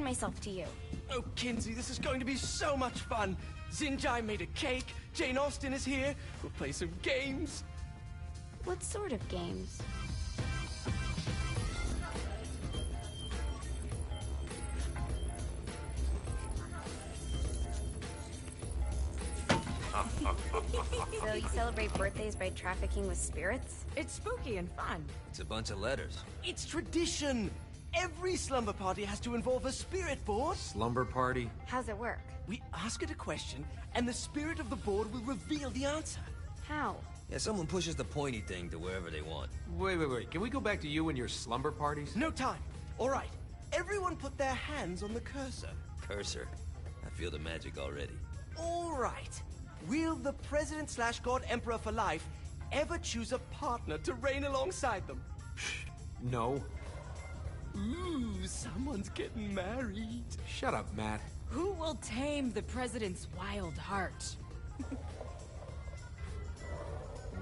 myself to you. Oh, Kinzie, this is going to be so much fun. Xinjai made a cake, Jane Austen is here, we'll play some games. What sort of games? So you celebrate birthdays by trafficking with spirits? It's spooky and fun. It's a bunch of letters. It's tradition. Every slumber party has to involve a spirit board. Slumber party? How's it work? We ask it a question, and the spirit of the board will reveal the answer. How? Yeah, someone pushes the pointy thing to wherever they want. Wait. Can we go back to you and your slumber parties? No time. All right. Everyone put their hands on the cursor. Cursor. I feel the magic already. All right. Will the President/God Emperor for life ever choose a partner to reign alongside them? No. Ooh, someone's getting married. Shut up, Matt. Who will tame the president's wild heart?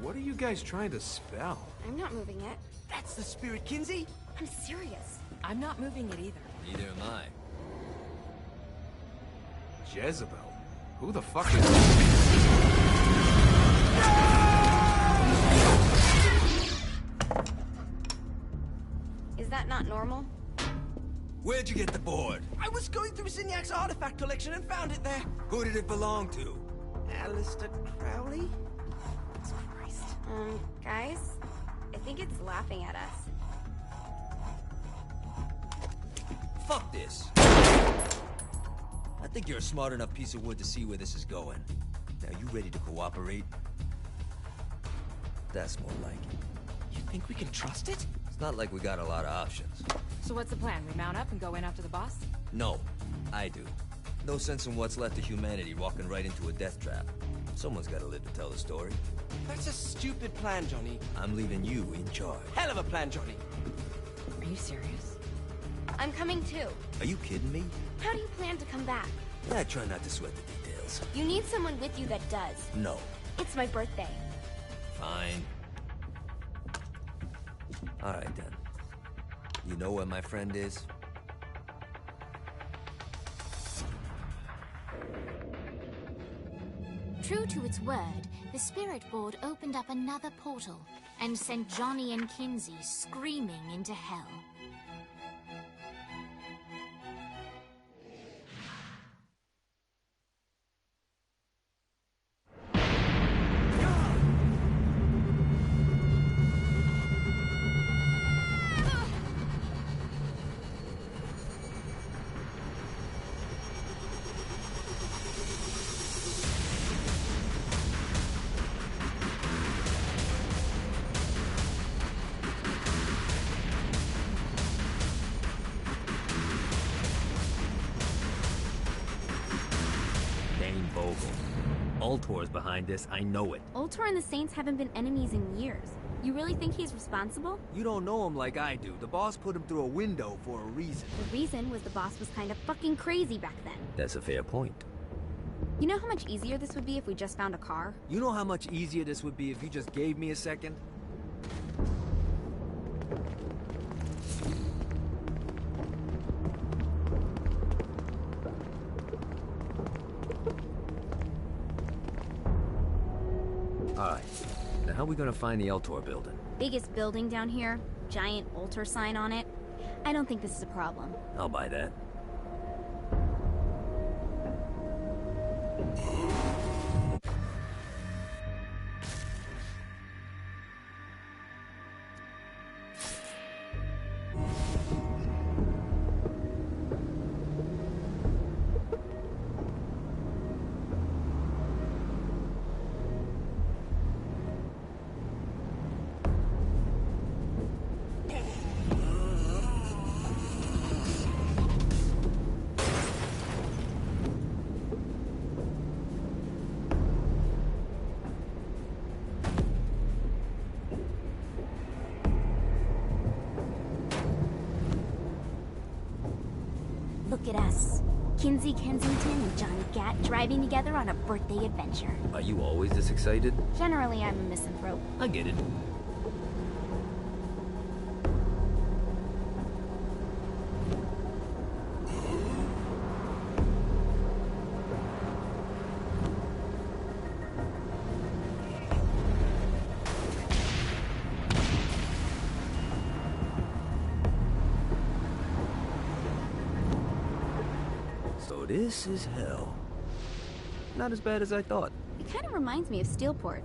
What are you guys trying to spell? I'm not moving it. That's the spirit, Kinzie. I'm serious. I'm not moving it either. Neither am I. Jezebel? Who the fuck is... Is that not normal? Where'd you get the board? I was going through Signac's artifact collection and found it there. Who did it belong to? Alistair Crowley? Christ. Guys? I think it's laughing at us. Fuck this. I think you're a smart enough piece of wood to see where this is going. Now, you ready to cooperate? That's more like it. You think we can trust it? It's not like we got a lot of options. So what's the plan? We mount up and go in after the boss? No, I do. No sense in what's left of humanity walking right into a death trap. Someone's gotta live to tell the story. That's a stupid plan, Johnny. I'm leaving you in charge. Hell of a plan, Johnny. Are you serious? I'm coming too. Are you kidding me? How do you plan to come back? I try not to sweat the details. You need someone with you that does. No. It's my birthday. Fine. Alright then. You know where my friend is? True to its word, the spirit board opened up another portal and sent Johnny and Kinzie screaming into hell. Ultor's behind this, I know it. Ultor and the Saints haven't been enemies in years. You really think he's responsible? You don't know him like I do. The boss put him through a window for a reason. The reason was the boss was kind of fucking crazy back then. That's a fair point. You know how much easier this would be if we just found a car? You know how much easier this would be if you just gave me a second? Alright, now how are we gonna find the Ultor building? Biggest building down here, giant Ultor sign on it. I don't think this is a problem. I'll buy that. Look at us. Kinzie Kensington and Johnny Gat driving together on a birthday adventure. Are you always this excited? Generally, I'm a misanthrope. I get it. So this is hell. Not as bad as I thought. It kind of reminds me of Steelport.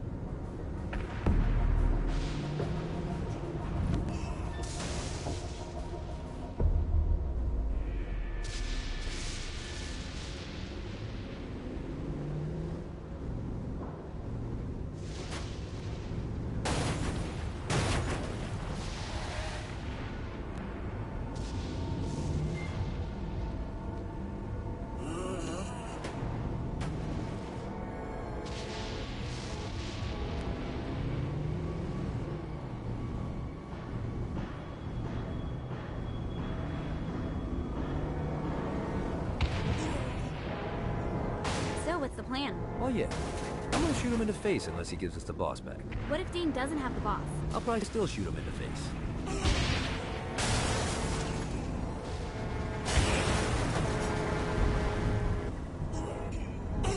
What's the plan? Oh yeah. I'm gonna shoot him in the face unless he gives us the boss back. What if Dean doesn't have the boss? I'll probably still shoot him in the face.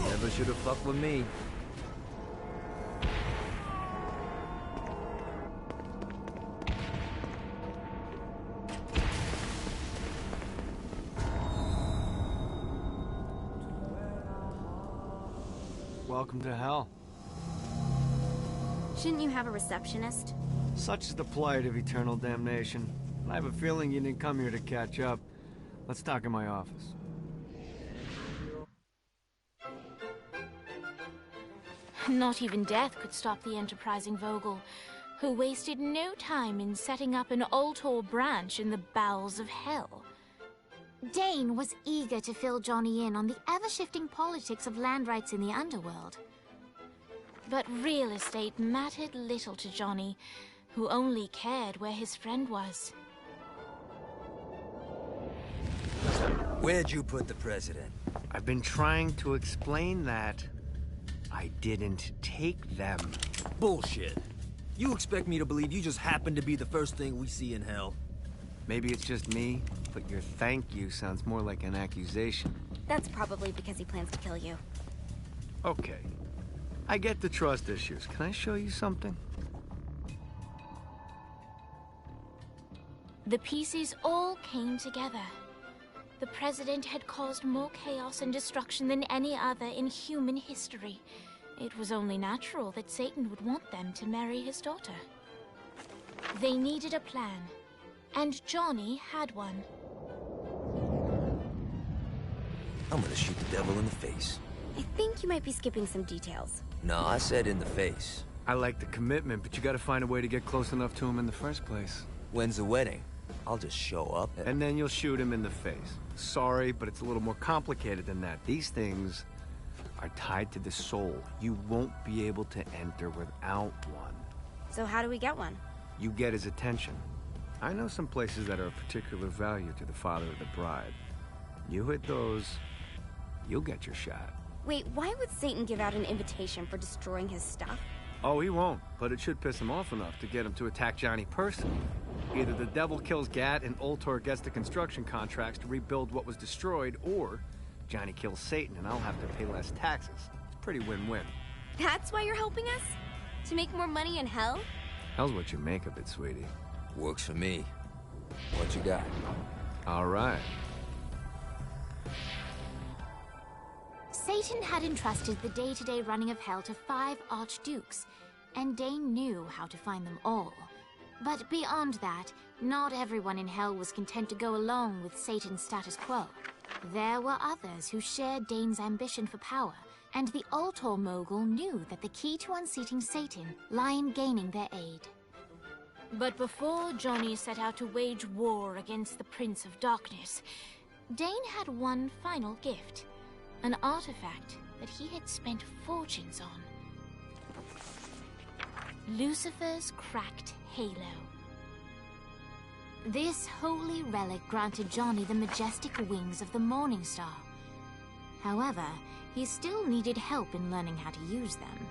Never should have fucked with me. Welcome to hell. Shouldn't you have a receptionist? Such is the plight of eternal damnation. I have a feeling you didn't come here to catch up. Let's talk in my office. Not even death could stop the enterprising Vogel, who wasted no time in setting up an Ultor branch in the bowels of hell. Dane was eager to fill Johnny in on the ever-shifting politics of land rights in the underworld. But real estate mattered little to Johnny, who only cared where his friend was. Where'd you put the president? I've been trying to explain that. I didn't take them. Bullshit. You expect me to believe you just happened to be the first thing we see in hell? Maybe it's just me, but your thank you sounds more like an accusation. That's probably because he plans to kill you. Okay. I get the trust issues. Can I show you something? The pieces all came together. The president had caused more chaos and destruction than any other in human history. It was only natural that Satan would want them to marry his daughter. They needed a plan. And Johnny had one. I'm gonna shoot the devil in the face. I think you might be skipping some details. No, I said in the face. I like the commitment, but you gotta find a way to get close enough to him in the first place. When's the wedding? I'll just show up. And then you'll shoot him in the face. Sorry, but it's a little more complicated than that. These things are tied to the soul. You won't be able to enter without one. So how do we get one? You get his attention. I know some places that are of particular value to the father of the bride. You hit those, you'll get your shot. Wait, why would Satan give out an invitation for destroying his stuff? Oh, he won't, but it should piss him off enough to get him to attack Johnny personally. Either the devil kills Gat and Ultor gets the construction contracts to rebuild what was destroyed, or Johnny kills Satan and I'll have to pay less taxes. It's pretty win-win. That's why you're helping us? To make more money in hell? Hell's what you make of it, sweetie. Works for me. What you got? All right. Satan had entrusted the day-to-day running of hell to 5 archdukes, and Dane knew how to find them all. But beyond that, not everyone in hell was content to go along with Satan's status quo. There were others who shared Dane's ambition for power, and the Ultor mogul knew that the key to unseating Satan lay in gaining their aid. But before Johnny set out to wage war against the Prince of Darkness, Dane had one final gift, an artifact that he had spent fortunes on. Lucifer's cracked halo. This holy relic granted Johnny the majestic wings of the Morning Star. However, he still needed help in learning how to use them.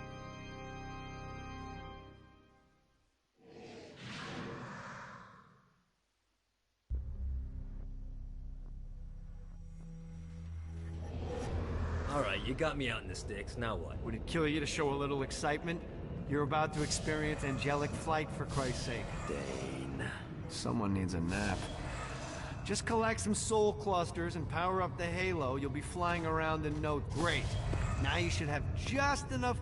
Alright, you got me out in the sticks, now what? Would it kill you to show a little excitement? You're about to experience angelic flight, for Christ's sake. Dane. Someone needs a nap. Just collect some soul clusters and power up the halo. You'll be flying around in no... Great. Now you should have just enough...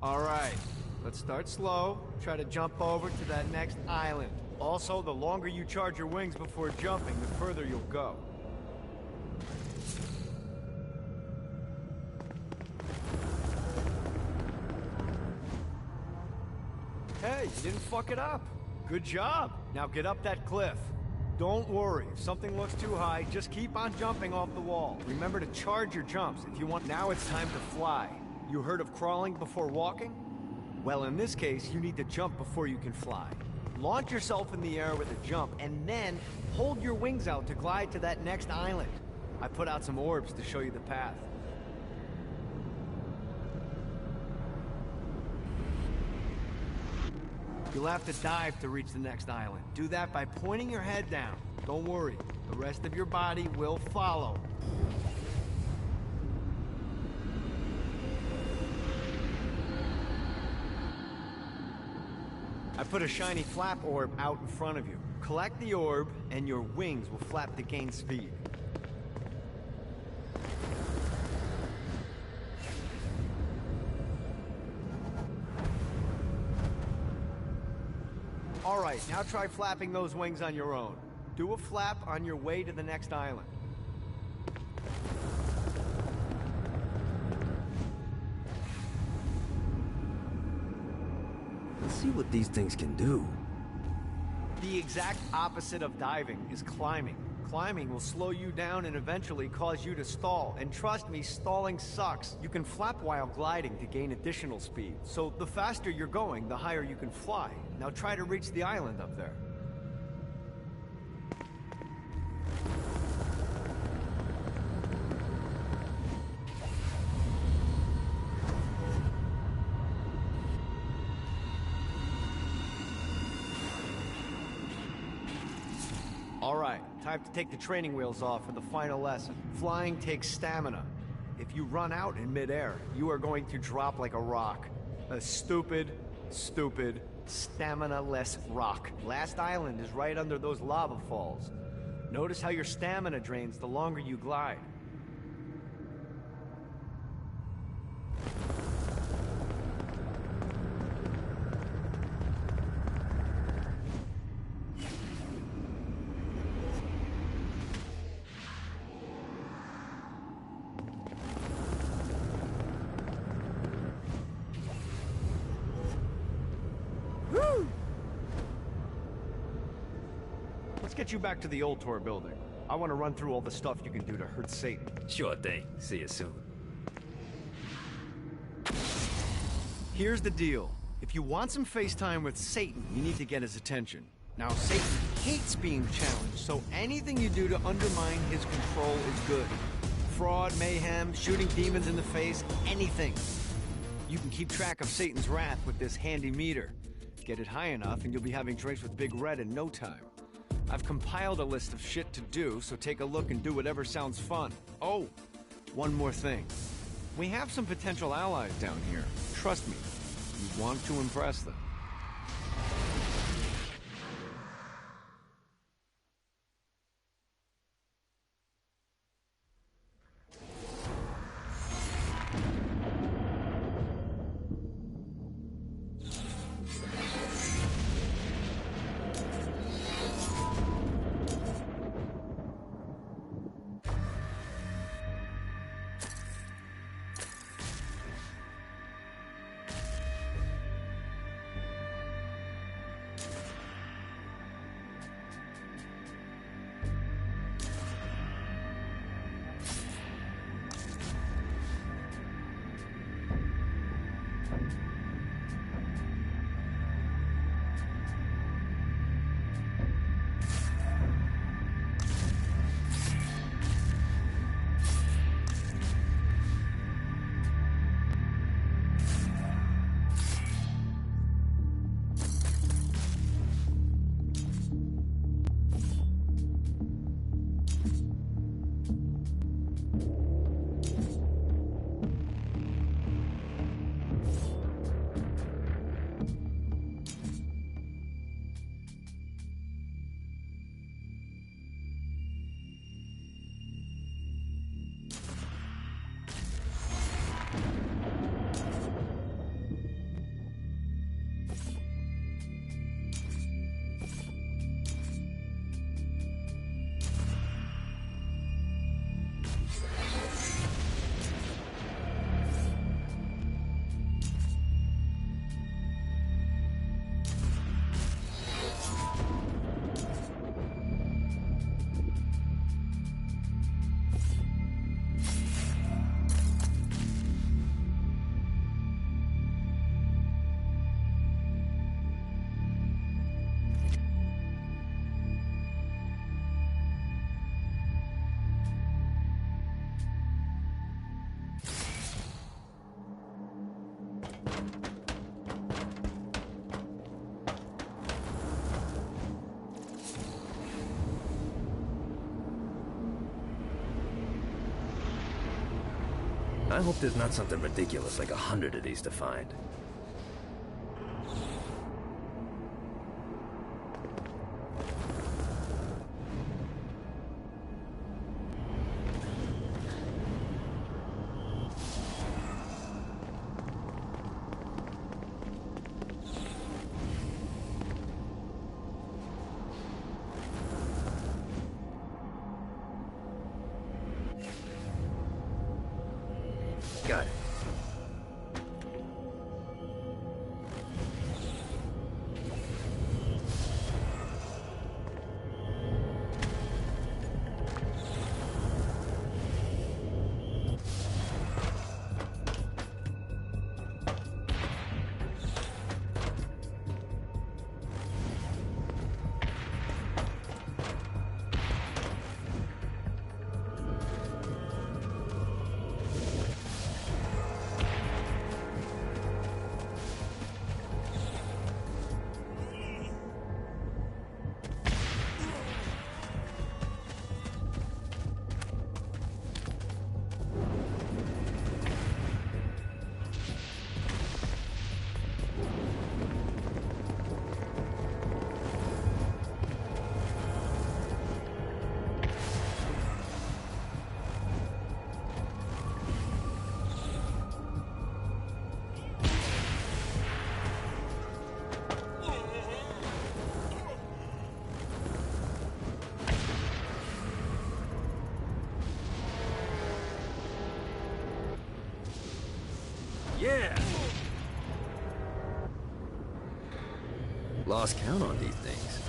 Alright, let's start slow. Try to jump over to that next island. Also, the longer you charge your wings before jumping, the further you'll go. Hey, you didn't fuck it up. Good job. Now get up that cliff. Don't worry, if something looks too high, just keep on jumping off the wall. Remember to charge your jumps if you want. Now it's time to fly. You heard of crawling before walking? Well, in this case, you need to jump before you can fly. Launch yourself in the air with a jump, and then hold your wings out to glide to that next island. I put out some orbs to show you the path. You'll have to dive to reach the next island. Do that by pointing your head down. Don't worry, the rest of your body will follow. I put a shiny flap orb out in front of you. Collect the orb, and your wings will flap to gain speed. Alright, now try flapping those wings on your own. Do a flap on your way to the next island. Let's see what these things can do. The exact opposite of diving is climbing. Climbing will slow you down and eventually cause you to stall. And trust me, stalling sucks. You can flap while gliding to gain additional speed. So the faster you're going, the higher you can fly. Now try to reach the island up there. Alright, time to take the training wheels off for the final lesson. Flying takes stamina. If you run out in midair, you are going to drop like a rock. A stupid, stamina-less rock. Last island is right under those lava falls. Notice how your stamina drains the longer you glide. Let's get you back to the Ultor building. I want to run through all the stuff you can do to hurt Satan. Sure thing. See you soon. Here's the deal. If you want some FaceTime with Satan, you need to get his attention. Now, Satan hates being challenged, so anything you do to undermine his control is good. Fraud, mayhem, shooting demons in the face, anything. You can keep track of Satan's wrath with this handy meter. Get it high enough and you'll be having drinks with Big Red in no time. I've compiled a list of shit to do, so take a look and do whatever sounds fun. Oh, one more thing. We have some potential allies down here. Trust me, you want to impress them. I hope there's not something ridiculous like 100 of these to find. Got it. Yeah! Lost count on these things.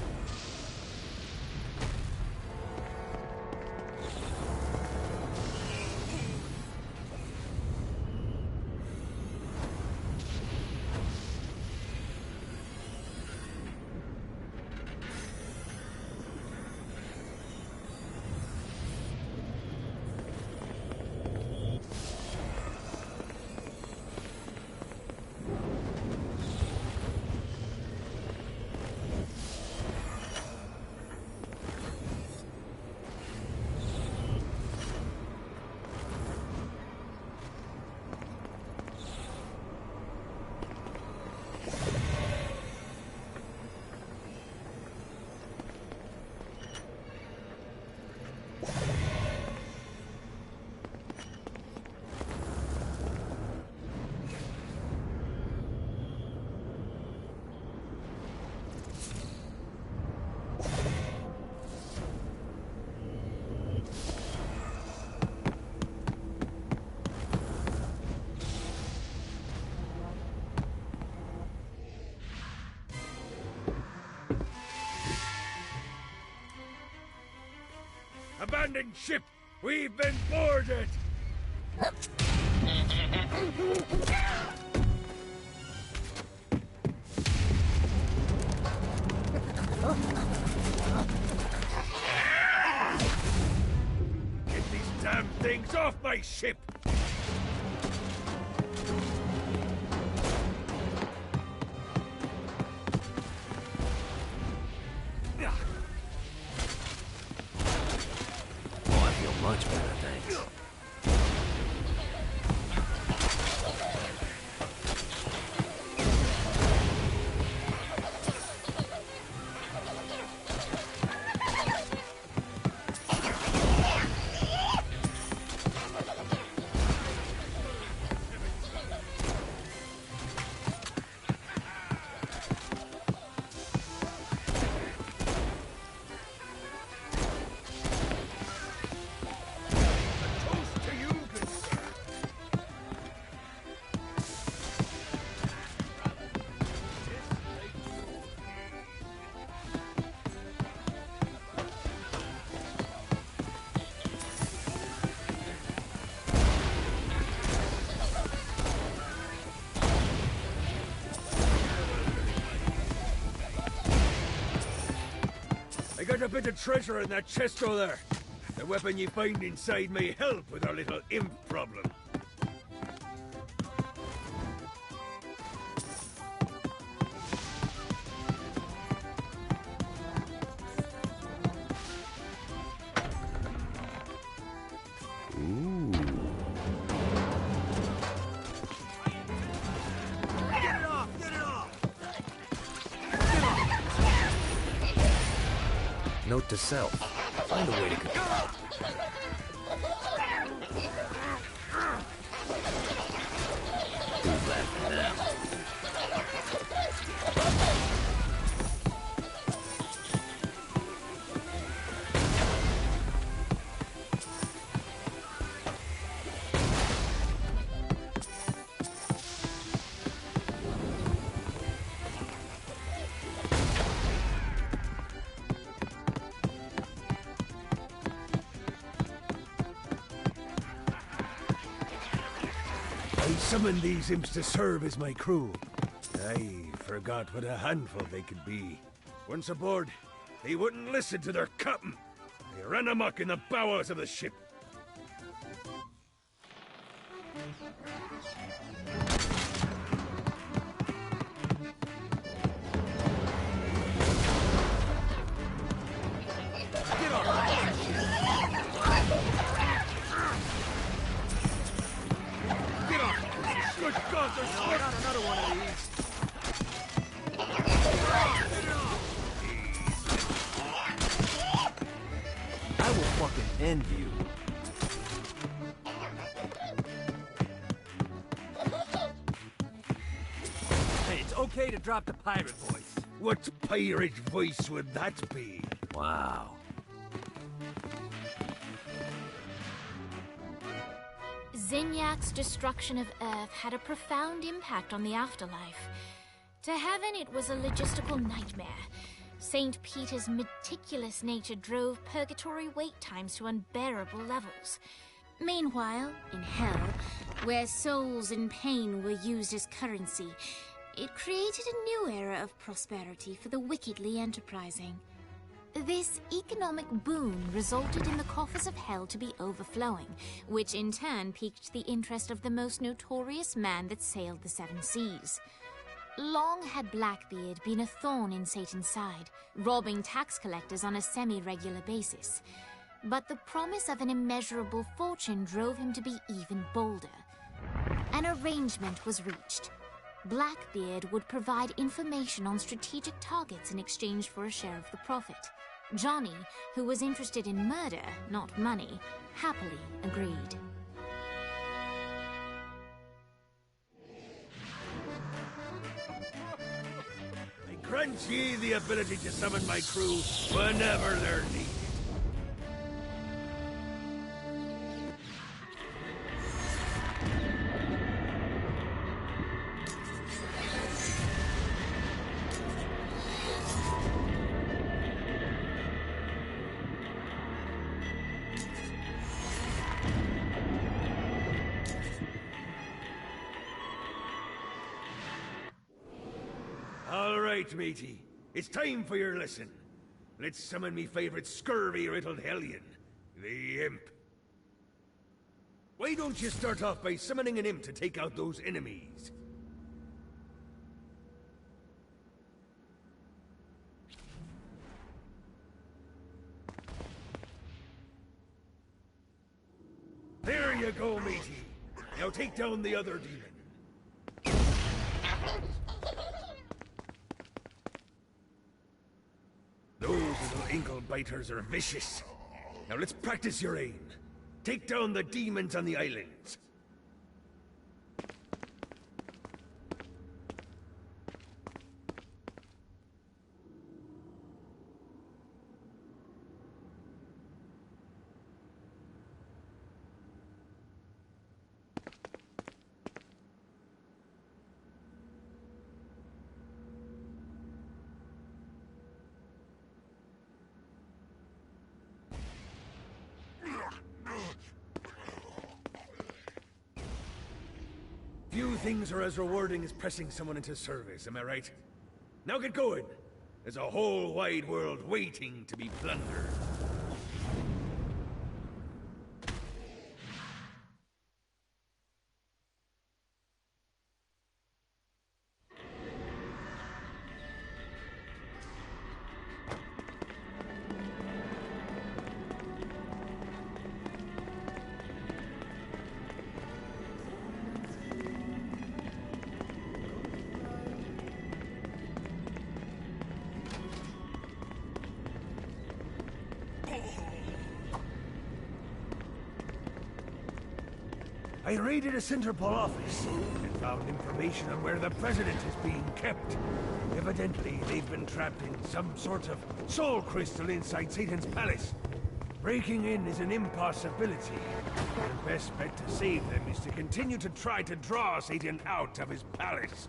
Abandoned ship! We've been boarded! Get these damn things off my ship! Much better, thanks. I got a bit of treasure in that chest over there. The weapon you find inside may help with our little imp problem. Ooh. to self. Find a way to... Who's laughing now? I summoned these imps to serve as my crew. I forgot what a handful they could be. Once aboard, they wouldn't listen to their captain. They ran amok in the bowels of the ship. I will fucking end you. Hey, it's okay to drop the pirate voice. What pirate voice would that be? Wow. Zinyak's destruction of Earth had a profound impact on the afterlife. To heaven, it was a logistical nightmare. St. Peter's meticulous nature drove purgatory wait times to unbearable levels. Meanwhile, in hell, where souls in pain were used as currency, it created a new era of prosperity for the wickedly enterprising. This economic boon resulted in the coffers of hell to be overflowing, which in turn piqued the interest of the most notorious man that sailed the seven seas. Long had Blackbeard been a thorn in Satan's side, robbing tax collectors on a semi-regular basis. But the promise of an immeasurable fortune drove him to be even bolder. An arrangement was reached. Blackbeard would provide information on strategic targets in exchange for a share of the profit. Johnny, who was interested in murder, not money, happily agreed. I grant ye the ability to summon my crew whenever they're needed. All right, matey. It's time for your lesson. Let's summon me favorite scurvy-riddled hellion, the Imp. Why don't you start off by summoning an Imp to take out those enemies? There you go, matey. Now take down the other demon. Those little ankle biters are vicious. Now let's practice your aim. Take down the demons on the islands. Few things are as rewarding as pressing someone into service, am I right? Now get going! There's a whole wide world waiting to be plundered. I raided a Interpol office and found information on where the President is being kept. Evidently, they've been trapped in some sort of soul crystal inside Satan's palace. Breaking in is an impossibility. The best bet to save them is to continue to try to draw Satan out of his palace.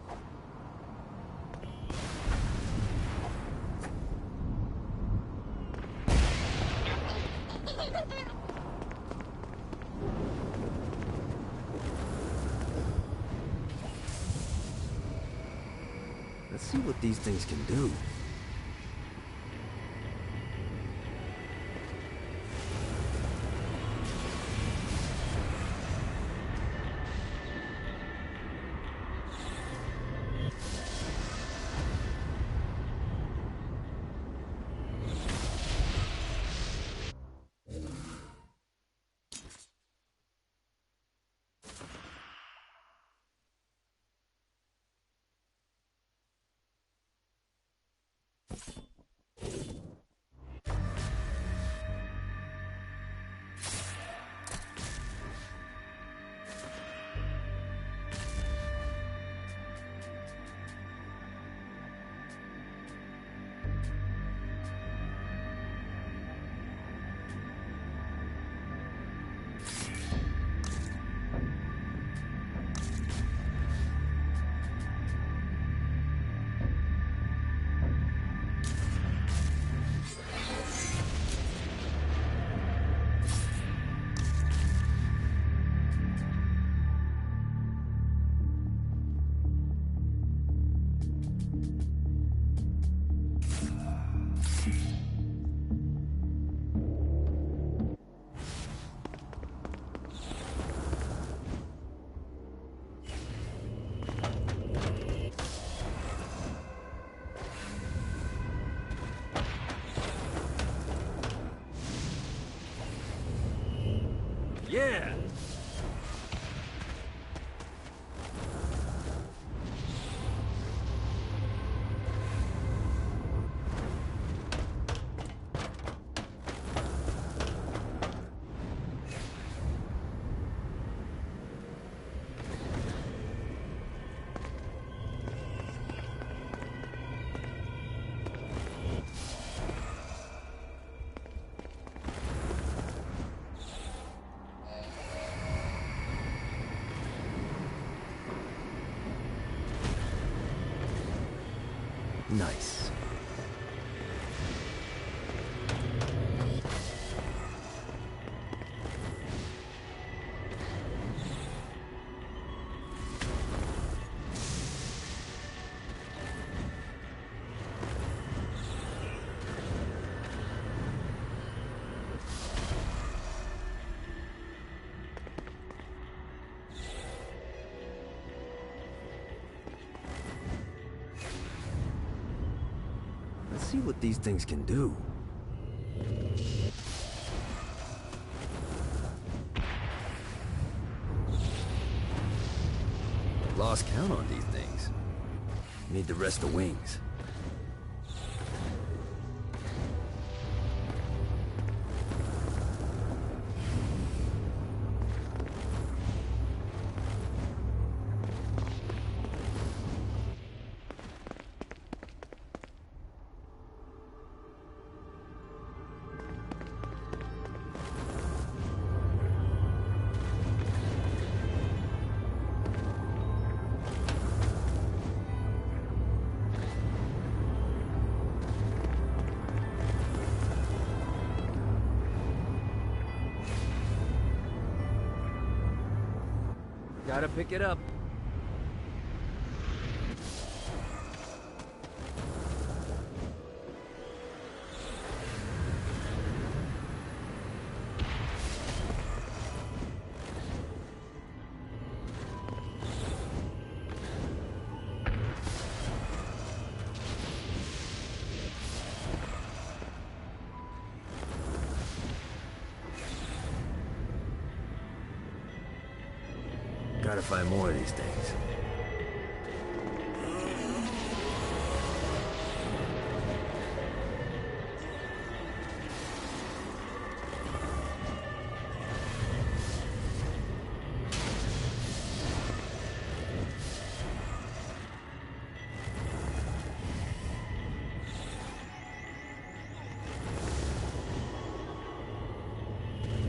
Let's see what these things can do. Yeah! Nice. Let's see what these things can do. Lost count on these things. Need the rest of wings. Gotta pick it up. Gotta find more of these things.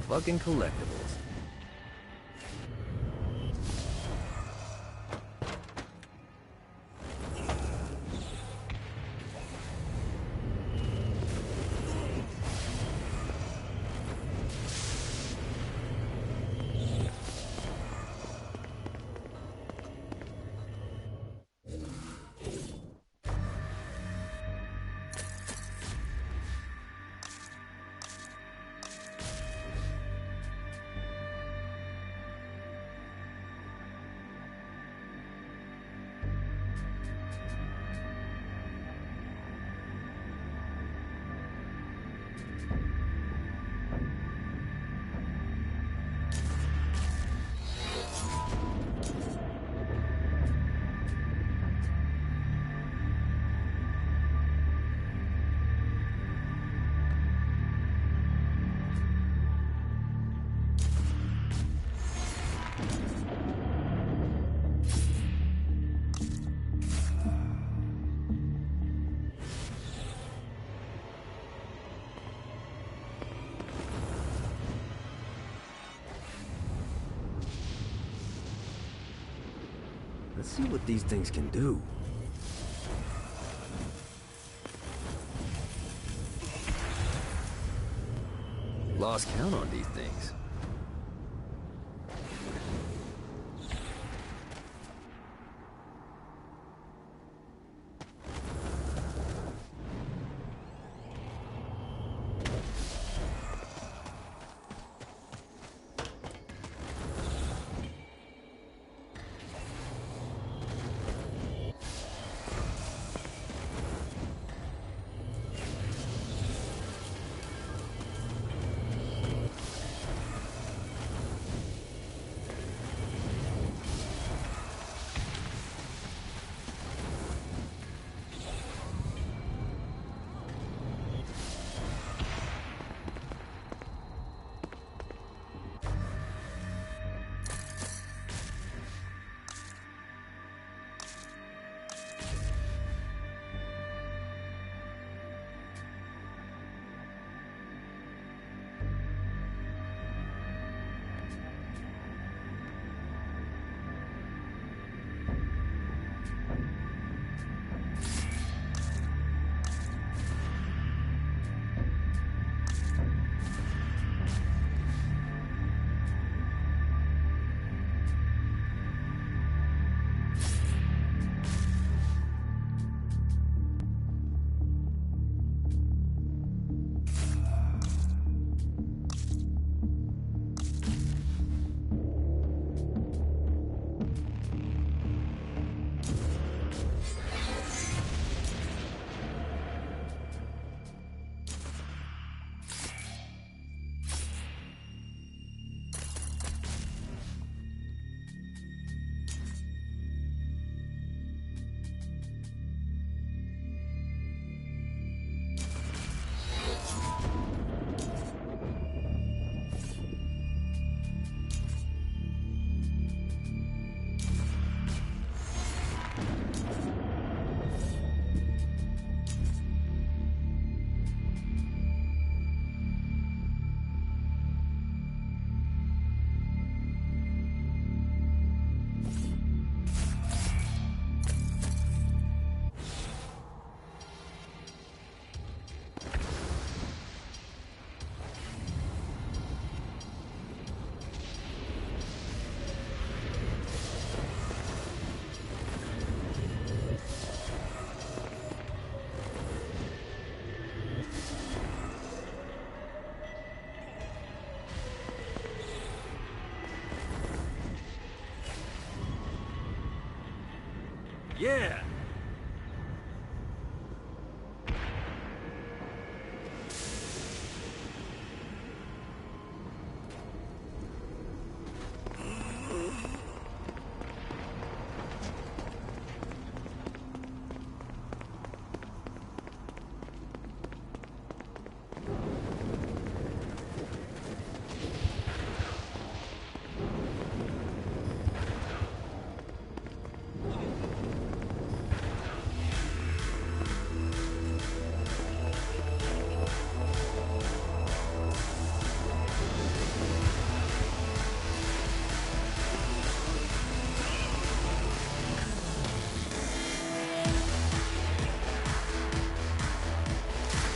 Fucking collectibles. Let's see what these things can do. Lost count on these things. Yeah!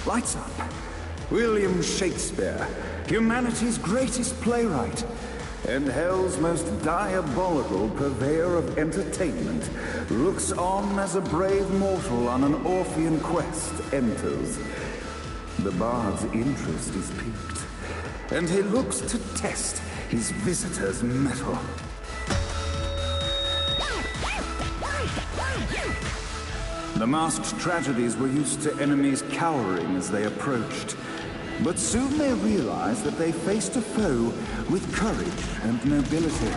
Lights up. William Shakespeare, humanity's greatest playwright, and hell's most diabolical purveyor of entertainment, looks on as a brave mortal on an Orphean quest enters. The bard's interest is piqued, and he looks to test his visitor's mettle. The masked tragedies were used to enemies cowering as they approached. But soon they realized that they faced a foe with courage and nobility,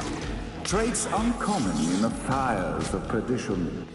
traits uncommon in the fires of perdition.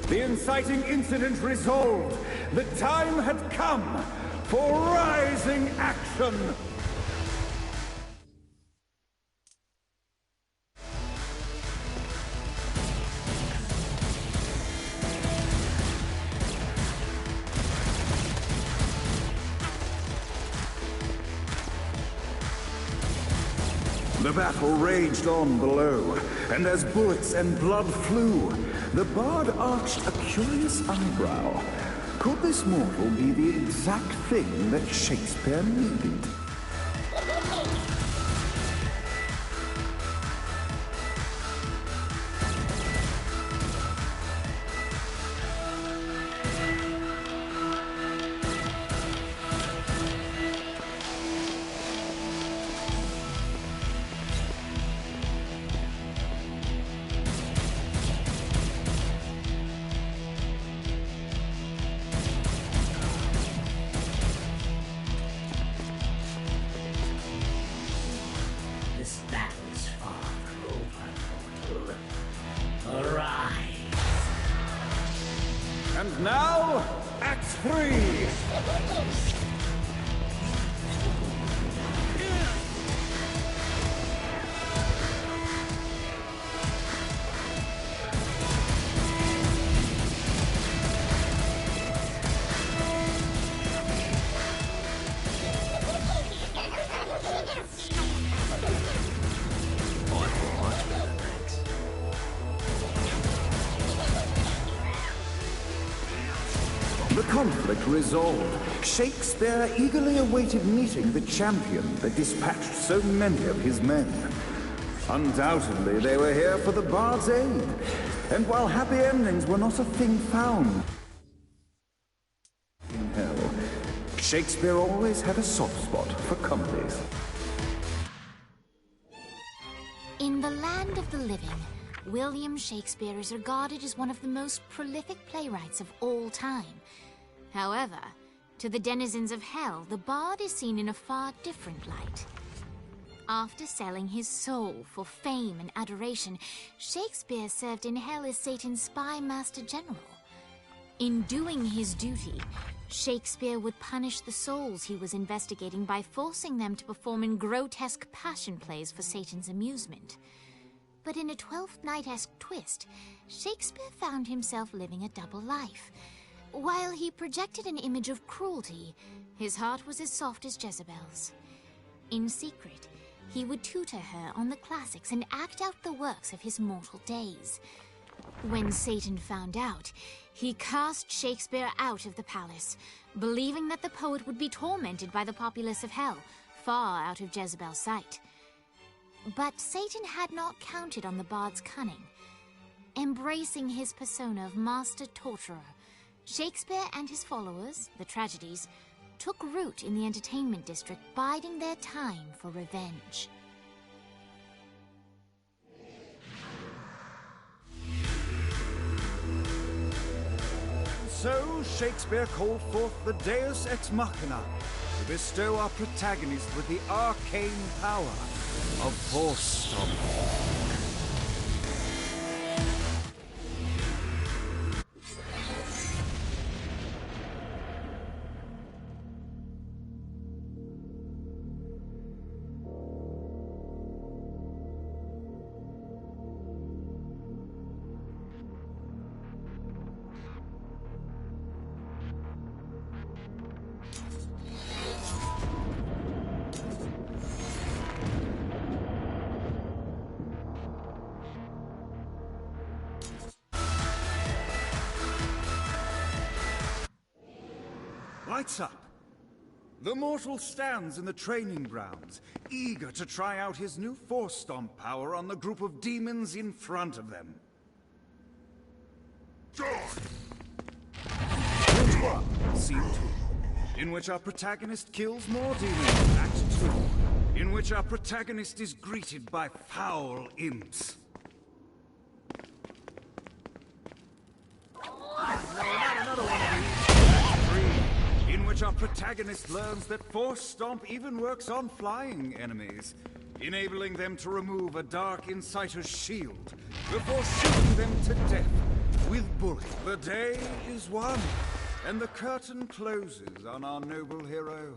The inciting incident resolved. The time had come for rising action. The battle raged on below, and as bullets and blood flew, the bard arched a curious eyebrow. Could this mortal be the exact thing that Shakespeare needed? And now, Act 3! The conflict resolved, Shakespeare eagerly awaited meeting the champion that dispatched so many of his men. Undoubtedly, they were here for the bard's aid, And while happy endings were not a thing found in hell, Shakespeare always had a soft spot for comedies. In the land of the living, William Shakespeare is regarded as one of the most prolific playwrights of all time. However, to the denizens of hell, the bard is seen in a far different light. After selling his soul for fame and adoration, Shakespeare served in hell as Satan's spy master general. In doing his duty, Shakespeare would punish the souls he was investigating by forcing them to perform in grotesque passion plays for Satan's amusement. But in a Twelfth Night-esque twist, Shakespeare found himself living a double life. While he projected an image of cruelty, his heart was as soft as Jezebel's. In secret, he would tutor her on the classics and act out the works of his mortal days. When Satan found out, he cast Shakespeare out of the palace, believing that the poet would be tormented by the populace of hell, far out of Jezebel's sight. But Satan had not counted on the bard's cunning. Embracing his persona of master torturer, Shakespeare and his followers, the tragedies, took root in the entertainment district, biding their time for revenge. So Shakespeare called forth the Deus Ex Machina to bestow our protagonist with the arcane power of Force Stomp. Lights up! The mortal stands in the training grounds, eager to try out his new Force Stomp power on the group of demons in front of them. Scene 2, in which our protagonist kills more demons. Act 2, in which our protagonist is greeted by foul imps. In which our protagonist learns that Force Stomp even works on flying enemies, enabling them to remove a Dark Inciter's shield before shooting them to death with bullets. The day is won, and the curtain closes on our noble hero.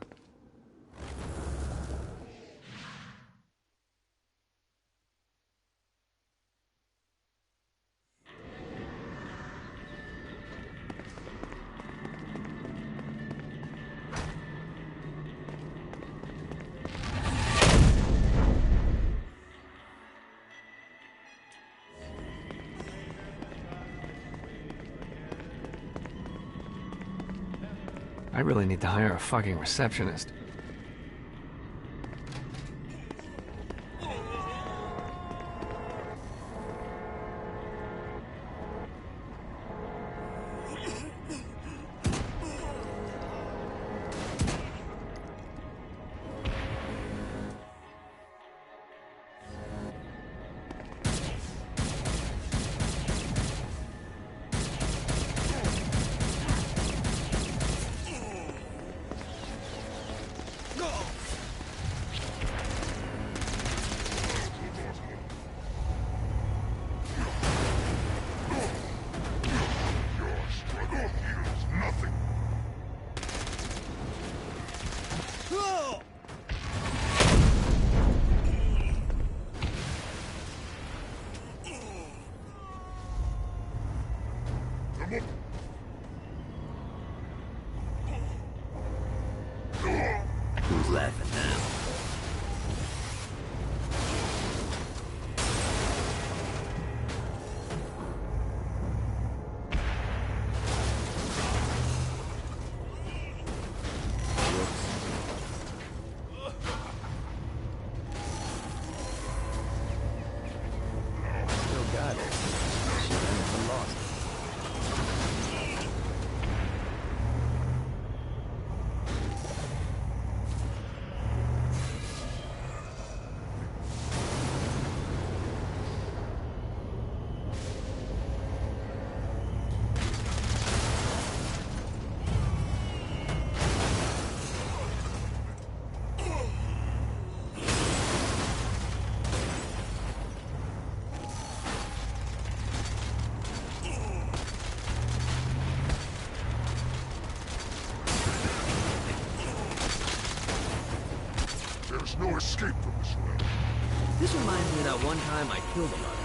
I really need to hire a fucking receptionist. Who's laughing now? Still got it. no escape from this realm. This reminds me of that one time I killed a lot.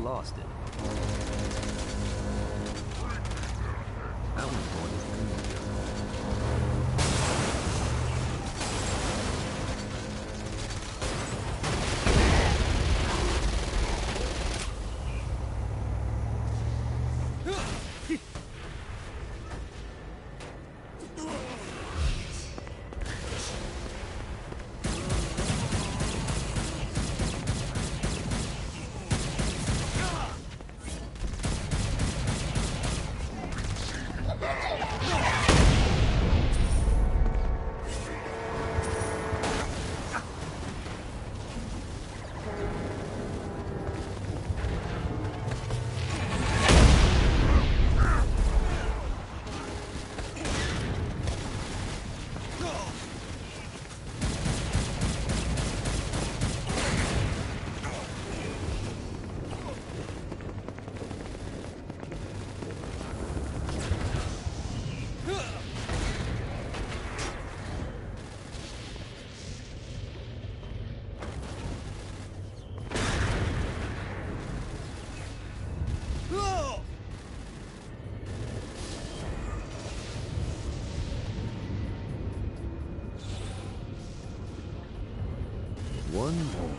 Lost it. I was born in Greenville. One more.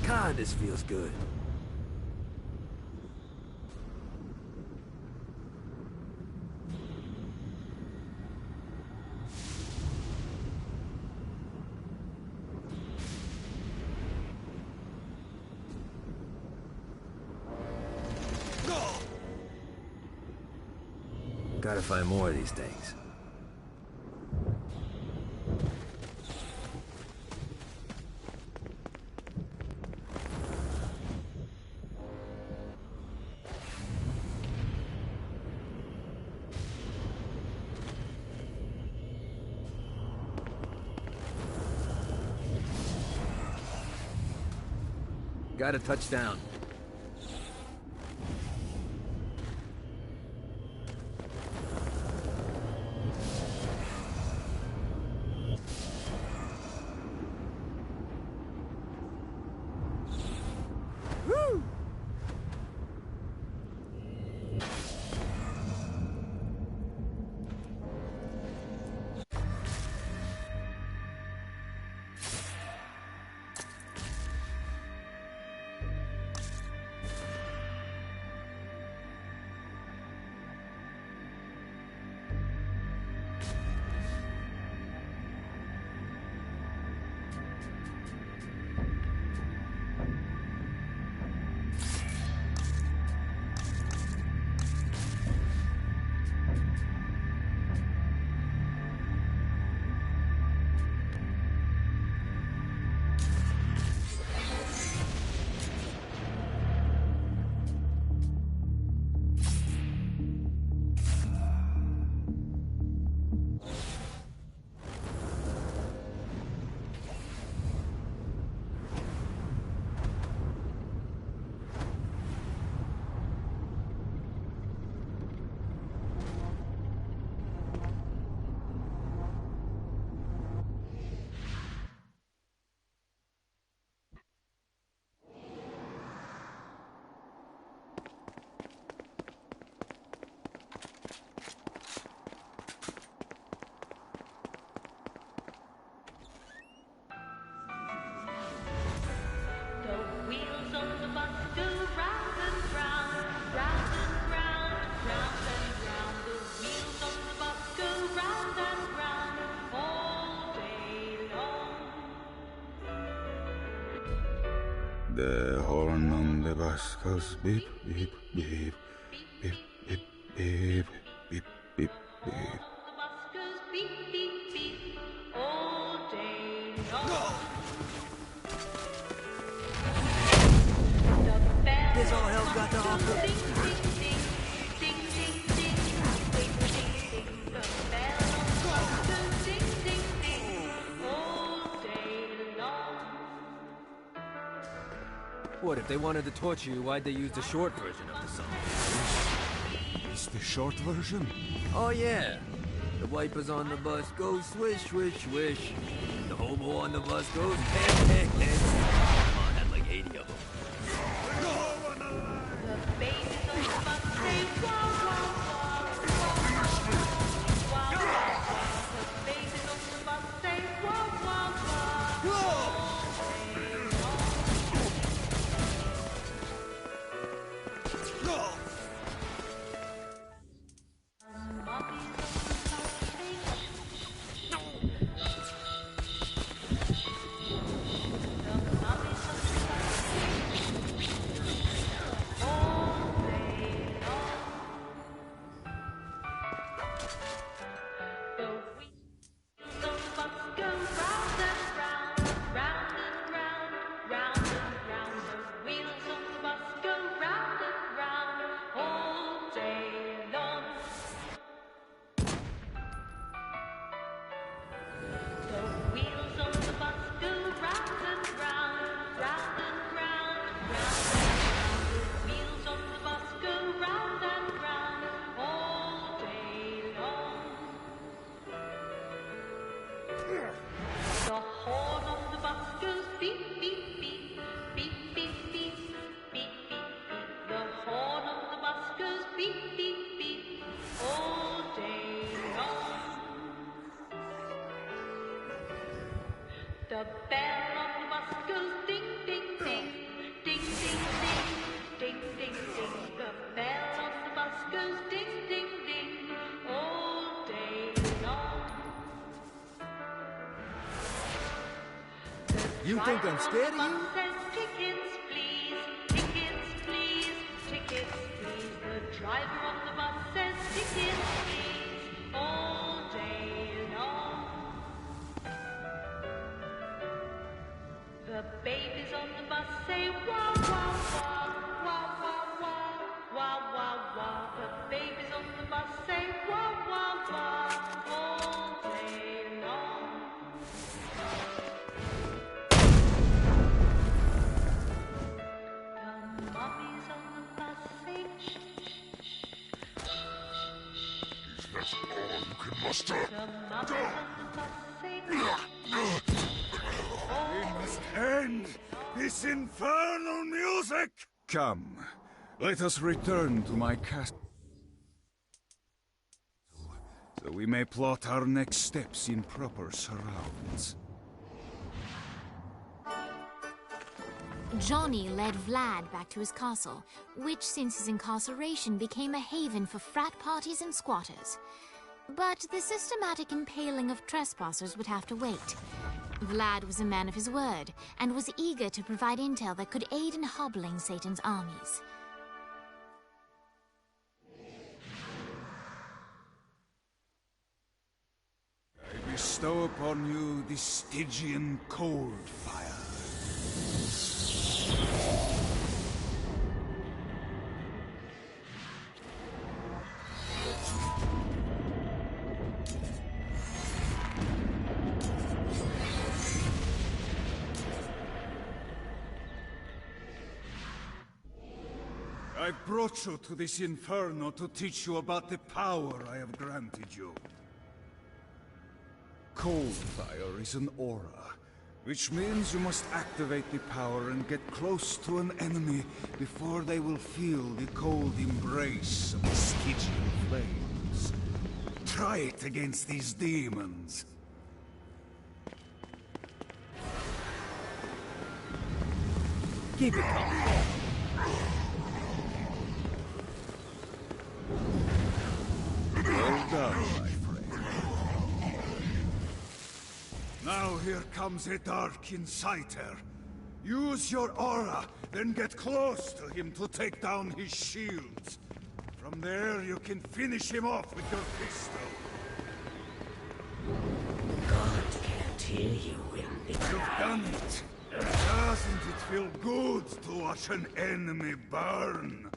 God, this feels good. Gotta find more of these things. Got a touchdown. The horn on the bus goes beep, beep, beep, beep, beep, beep, beep, beep, beep. This all hell's got to offer. What, if they wanted to torture you, why'd they use the short version of the song? Is the short version? Oh yeah. The wipers on the bus go swish, swish, swish. The hobo on the bus goes head, head, head. Come on, had like 80 of them. The babies on the bus say wow, wow, wow, wow, wow. The babies on the bus say wow, wow, wow. The bell on the bus goes ding, ding, ding, ding, ding, ding, ding, ding, ding. The bell on the bus goes ding, ding, ding, all day long. You think I'm scared of you? Says, tickets, please, tickets, please, tickets, please. The driver on the bus says, tickets, please, all day long. The babies on the bus say wow, wow, wow, wow, wow, wow, wow, wow, wow. The babies on the bus say wow, wow, wow, all day long. The mummies on the bus say shh, shh, shh. That's all you can muster. The mummies on the bus say shh. We must end this infernal music! Come, let us return to my castle, so we may plot our next steps in proper surrounds. Johnny led Vlad back to his castle, which since his incarceration became a haven for frat parties and squatters. But the systematic impaling of trespassers would have to wait. Vlad was a man of his word, and was eager to provide intel that could aid in hobbling Satan's armies. I bestow upon you the Stygian cold fire. I've brought you to this inferno to teach you about the power I have granted you. Cold fire is an aura, which means you must activate the power and get close to an enemy before they will feel the cold embrace of the Stygian flames. Try it against these demons. Keep it calm. Well done, my friend. Now here comes a dark inciter. Use your aura, then get close to him to take down his shields. From there, you can finish him off with your pistol. God can't hear you in the You've done it. Doesn't it feel good to watch an enemy burn?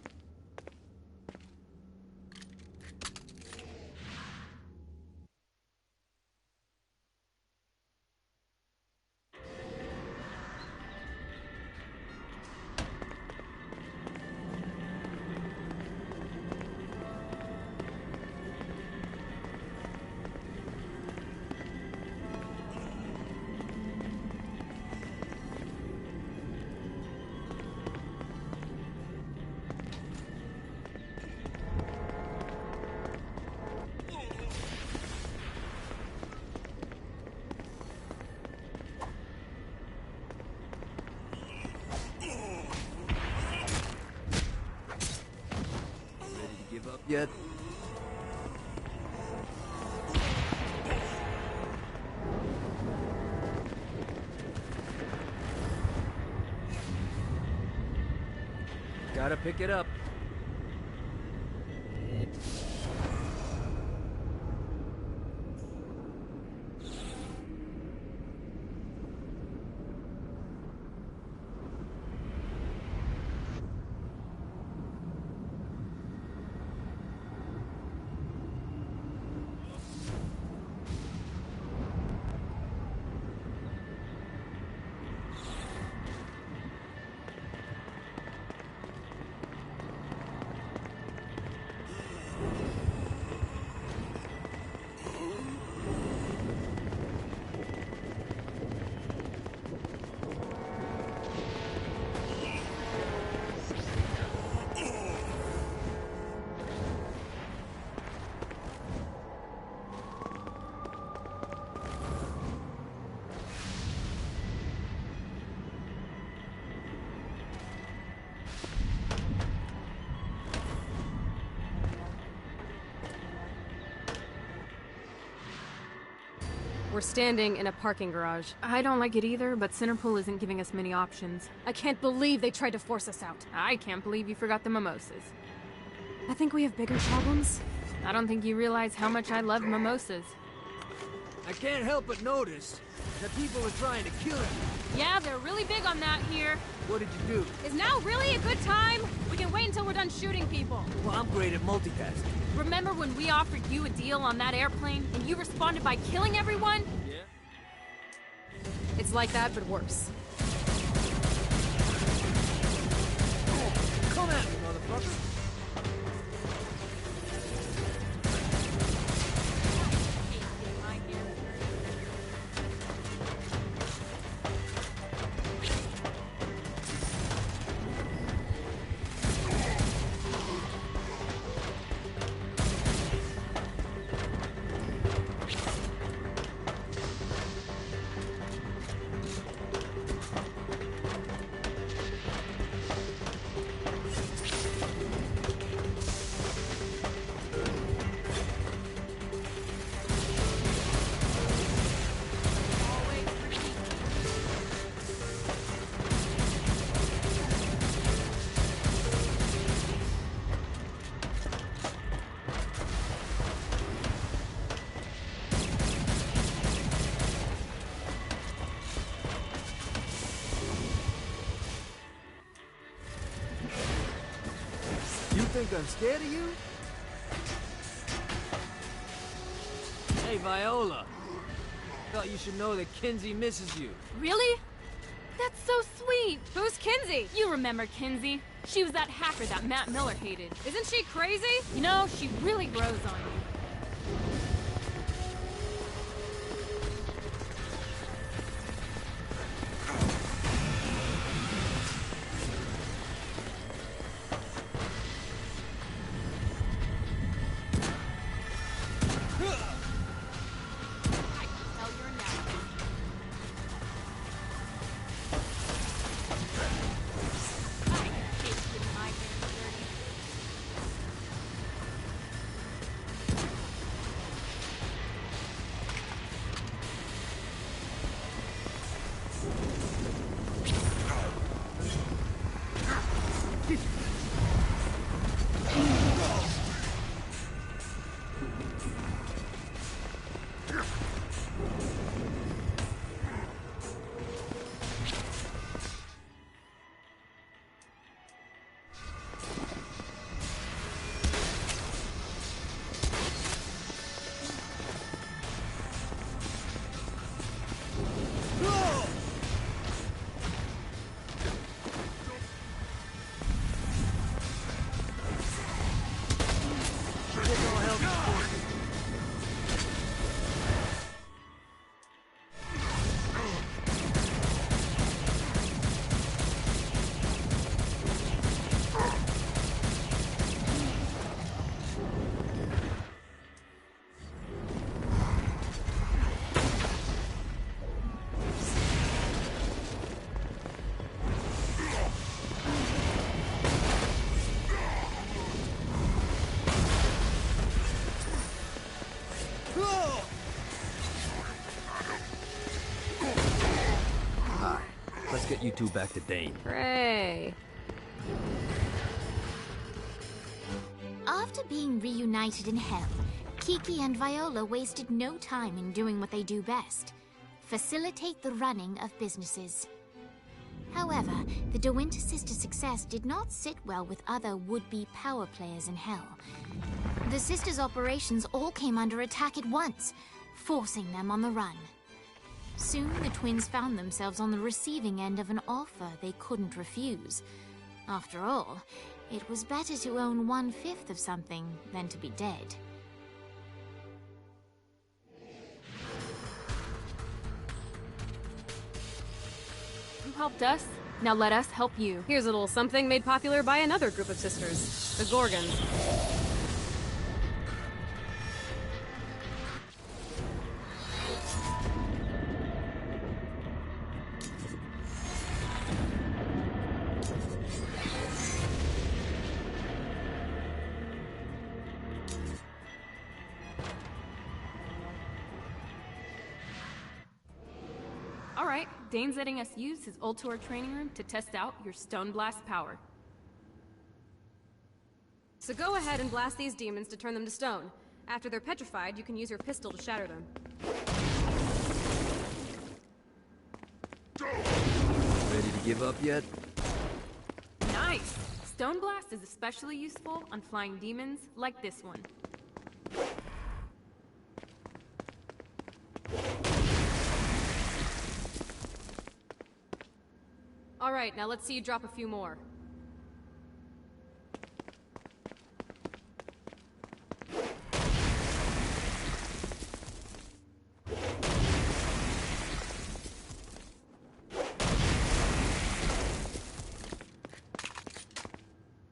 Yet. Gotta pick it up. We're standing in a parking garage. I don't like it either, but Centerpool isn't giving us many options. I can't believe they tried to force us out. I can't believe you forgot the mimosas. I think we have bigger problems. I don't think you realize how much I love mimosas. I can't help but notice that people are trying to kill you. Yeah, they're really big on that here. What did you do? Is now really a good time? We can wait until we're done shooting people. Well, I'm great at multitasking. Remember when we offered you a deal on that airplane, and you responded by killing everyone? Yeah. It's like that, but worse. Come at me, motherfucker. You think I'm scared of you? Hey, Viola. Thought you should know that Kinzie misses you. Really? That's so sweet. Who's Kinzie? You remember Kinzie. She was that hacker that Matt Miller hated. Isn't she crazy? You know, she really grows on you. Let's get you two back to Dane. Hooray. After being reunited in Hell, Kiki and Viola wasted no time in doing what they do best: facilitate the running of businesses. However, the De Winter sisters' success did not sit well with other would-be power players in Hell. The sisters' operations all came under attack at once, forcing them on the run. Soon, the twins found themselves on the receiving end of an offer they couldn't refuse. After all, it was better to own 1/5 of something than to be dead. You helped us, now let us help you. Here's a little something made popular by another group of sisters, the Gorgons. Alright, Dane's letting us use his Ultor training room to test out your Stone Blast power. So go ahead and blast these demons to turn them to stone. After they're petrified, you can use your pistol to shatter them. Ready to give up yet? Nice! Stone Blast is especially useful on flying demons like this one. Alright, now let's see you drop a few more.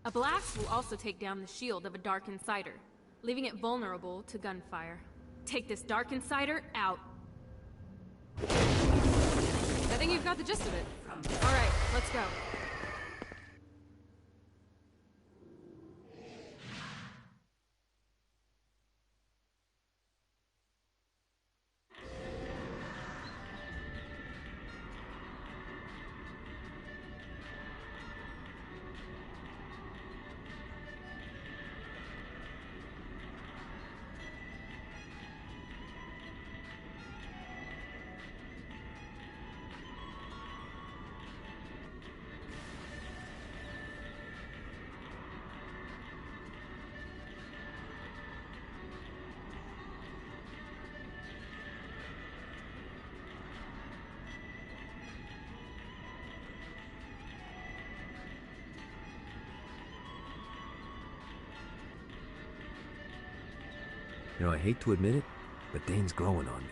A blast will also take down the shield of a Dark Insider, leaving it vulnerable to gunfire. Take this Dark Insider out. I think you've got the gist of it. Alright, let's go. You know, I hate to admit it, but Dane's growing on me.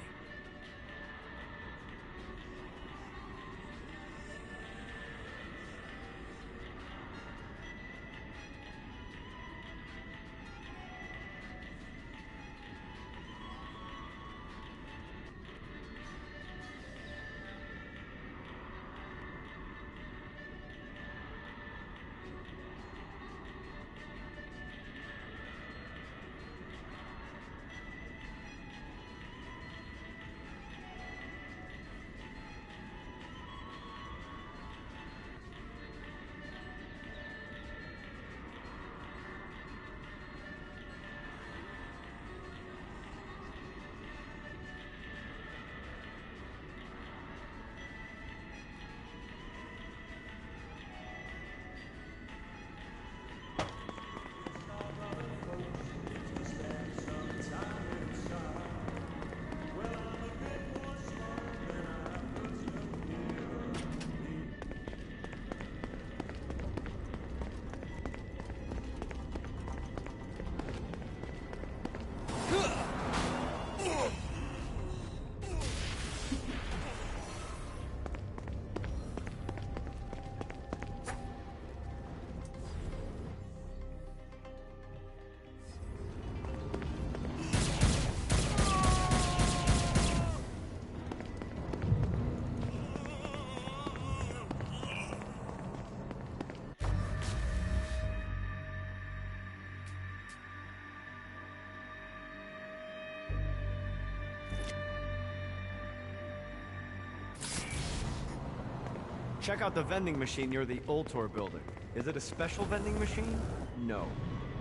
Check out the vending machine near the Ultor building. Is it a special vending machine? No.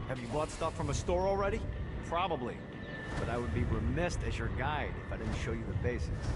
Have you bought stuff from a store already? Probably. But I would be remiss as your guide if I didn't show you the basics.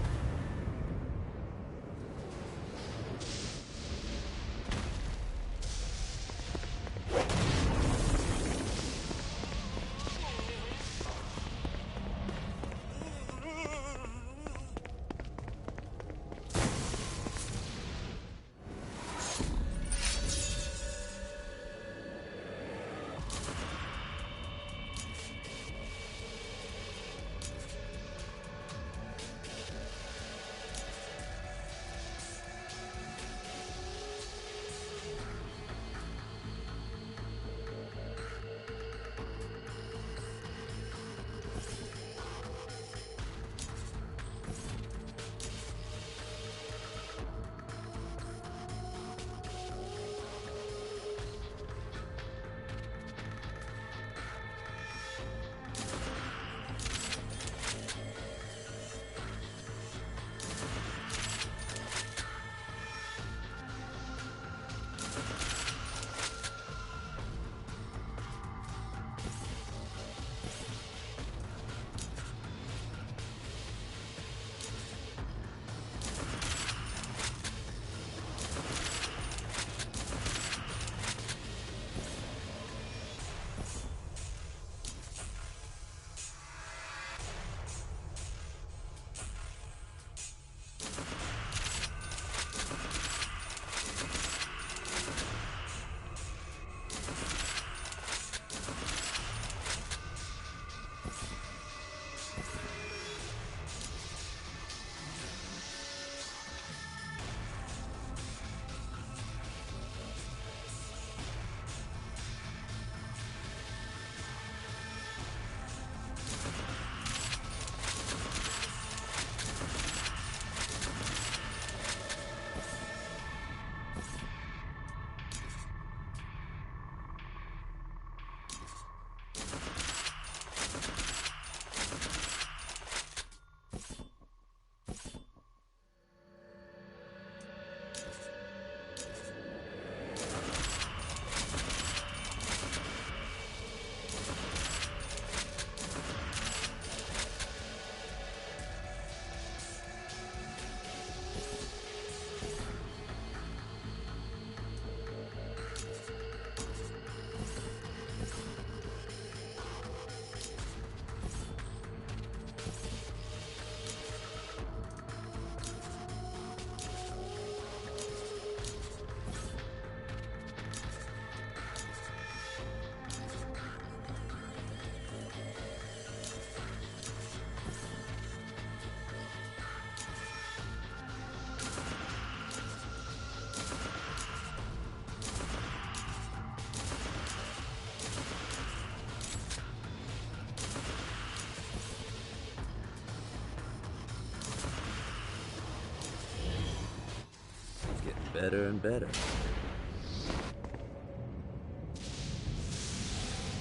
Better and better.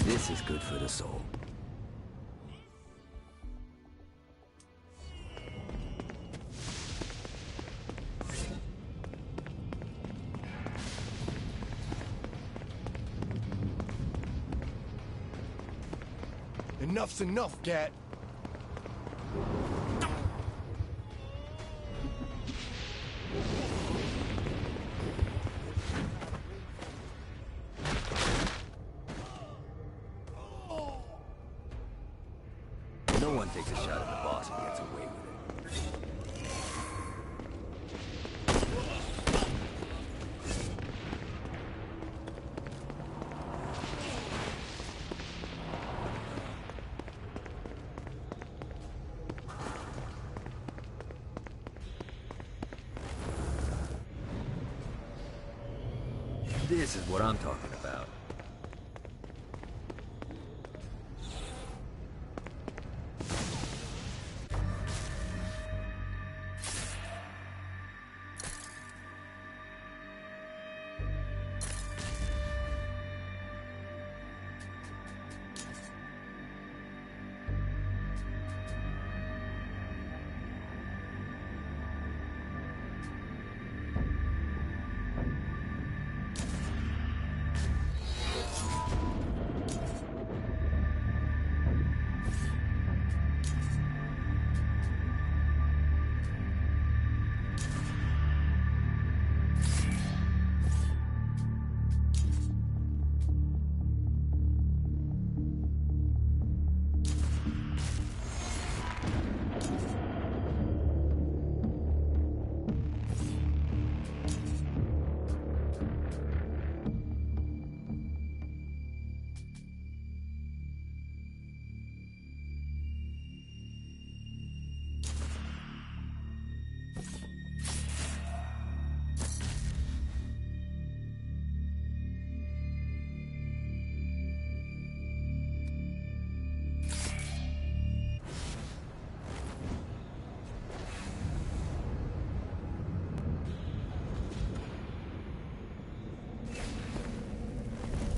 This is good for the soul. Enough's enough, Gat. No one takes a shot at the boss and gets away with it. This is what I'm talking about.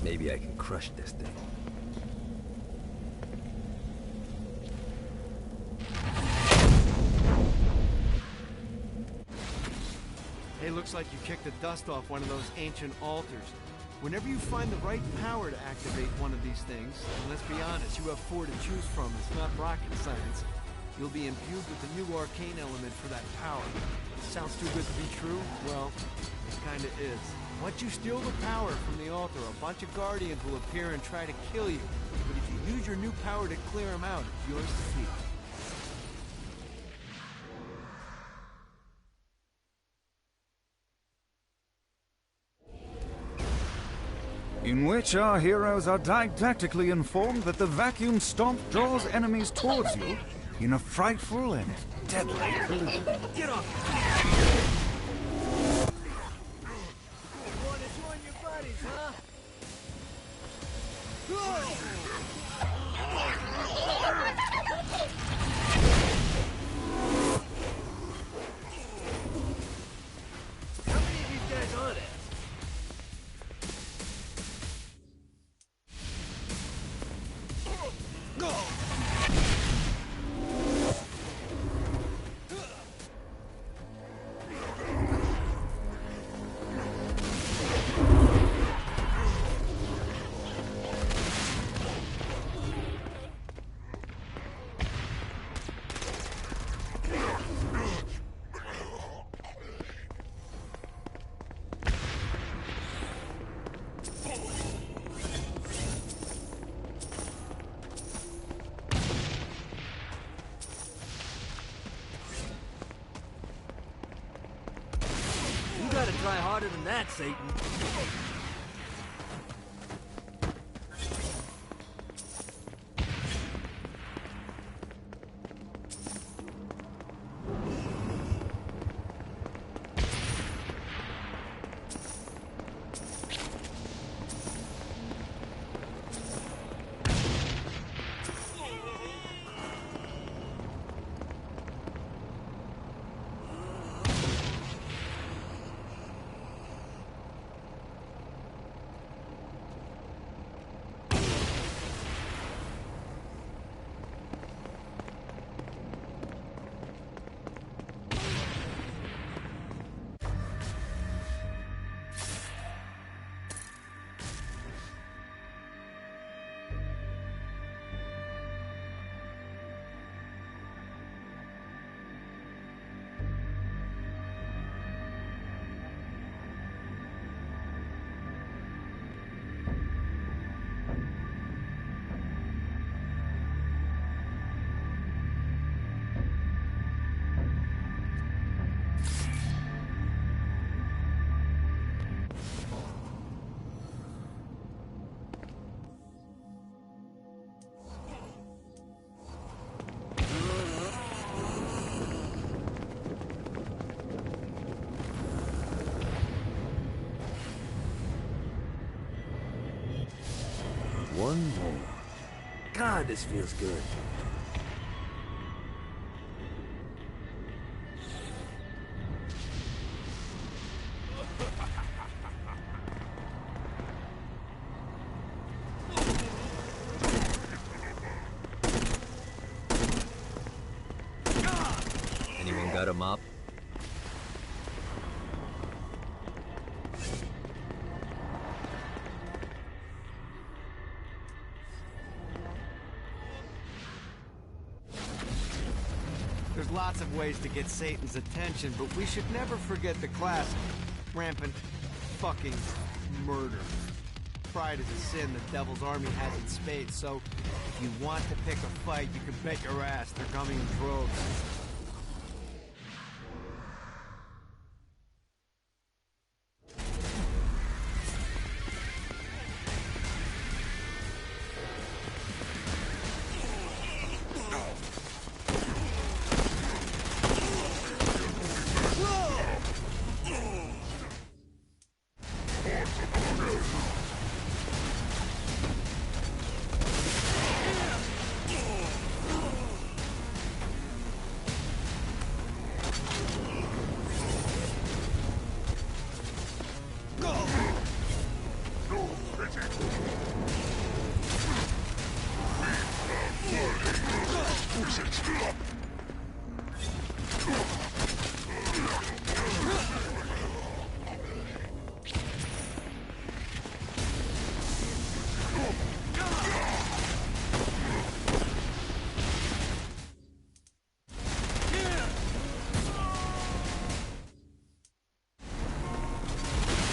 Maybe I can crush this thing. Hey, looks like you kicked the dust off one of those ancient altars. Whenever you find the right power to activate one of these things, and let's be honest, you have 4 to choose from, it's not rocket science, you'll be imbued with a new arcane element for that power. Sounds too good to be true? Well, it kinda is. Once you steal the power from the altar, a bunch of Guardians will appear and try to kill you. But if you use your new power to clear them out, it's yours to keep. In which our heroes are didactically informed that the vacuum stomp draws enemies towards you in a frightful and deadly collision. Get off! Want to join your buddies, huh? How many of these guys on it? Gotta try harder than that, Satan. One more. God, this feels good. Anyone got a mop? There's lots of ways to get Satan's attention, but we should never forget the classic, rampant fucking murder. Pride is a sin the Devil's Army has in spades, so if you want to pick a fight, you can bet your ass they're coming in droves.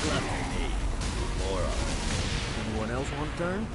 left for me. More of it. Anyone else want a turn?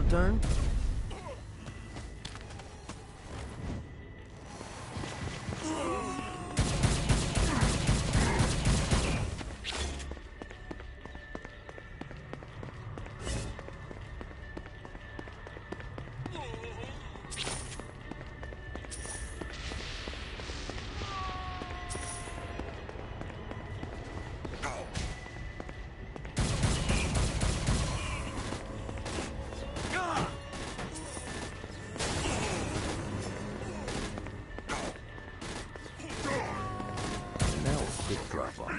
Turn? Drop off.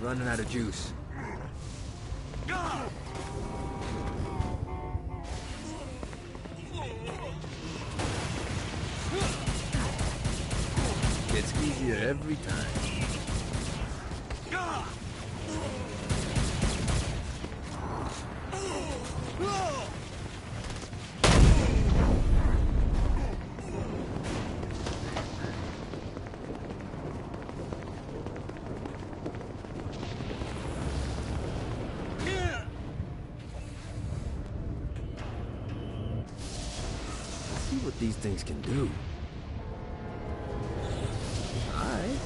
Running out of juice. Gets easier every time. See what these things can do. Alright.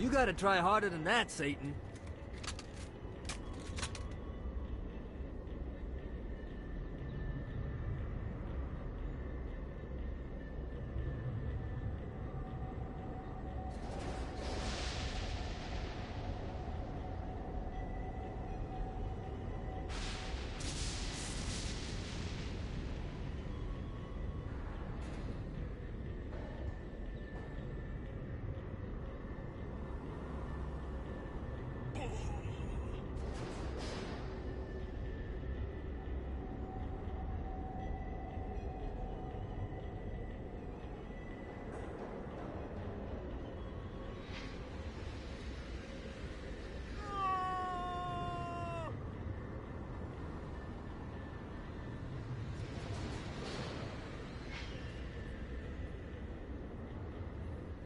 You gotta try harder than that, Satan.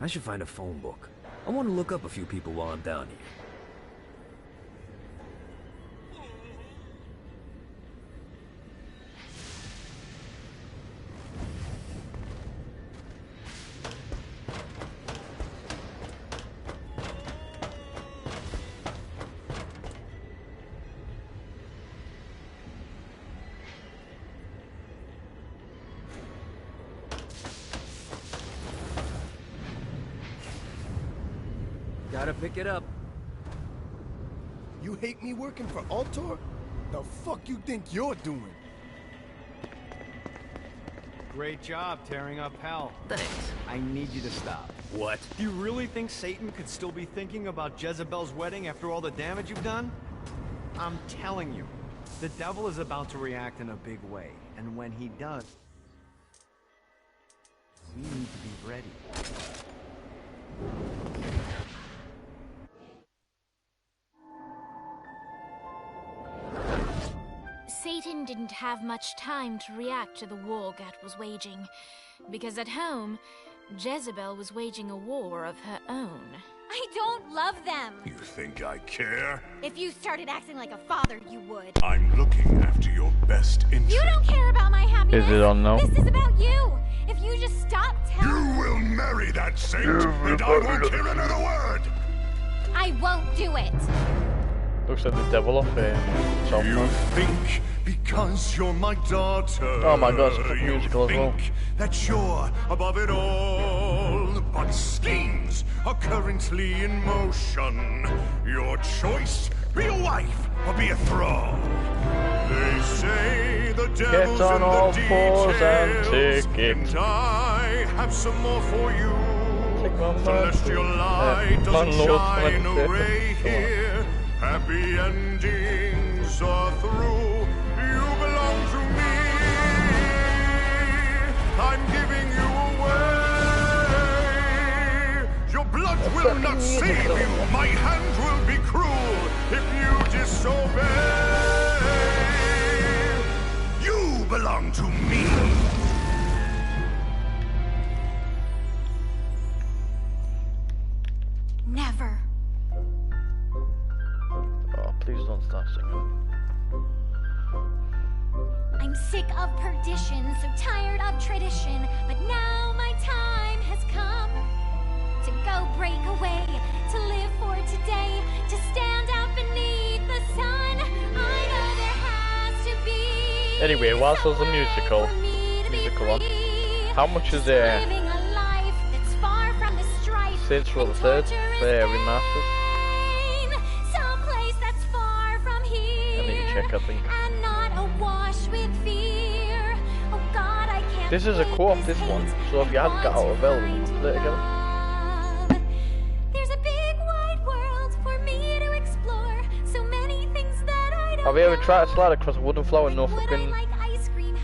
I should find a phone book. I want to look up a few people while I'm down here. Gotta pick it up. You hate me working for Ultor? The fuck you think you're doing? Great job tearing up hell. Thanks. I need you to stop. What? Do you really think Satan could still be thinking about Jezebel's wedding after all the damage you've done? I'm telling you, the devil is about to react in a big way, and when he does, we need to be ready. Satan didn't have much time to react to the war Gat was waging, because at home, Jezebel was waging a war of her own. I don't love them. You think I care? If you started acting like a father, you would. I'm looking after your best interest. You don't care about my happiness. Is it on now? This is about you. If you just stop telling... You will marry that saint, and I won't hear another word! I won't do it. Looks like the devil off here. You think because you're my daughter. Oh my god, it's a fucking musical as well. That you're above it all, but schemes are currently in motion. Your choice, be a wife or be a thrall. They say the devil's Get on in all the fours and details, take it. and I have some more for you. Celestial light doesn't Landlord, shine a ray here. Happy endings are through. You belong to me. I'm giving you away. Your blood will not save you. My hand will be cruel if you disobey. You belong to me. Never. Oh, please don't start singing. I'm sick of perdition, so tired of tradition. But now my time has come to go break away, to live for today, to stand out beneath the sun. I know there has to be. Anyway, whilst there's a musical on, how much is there? Saints Row the Third, they're remastered. I need to check, I think. This is a co-op, this one, so if you had got out of Hell, we can play it together. There's a big wide world for me to explore. So many things that I don't Have you ever tried to slide across a wooden floor with no fucking,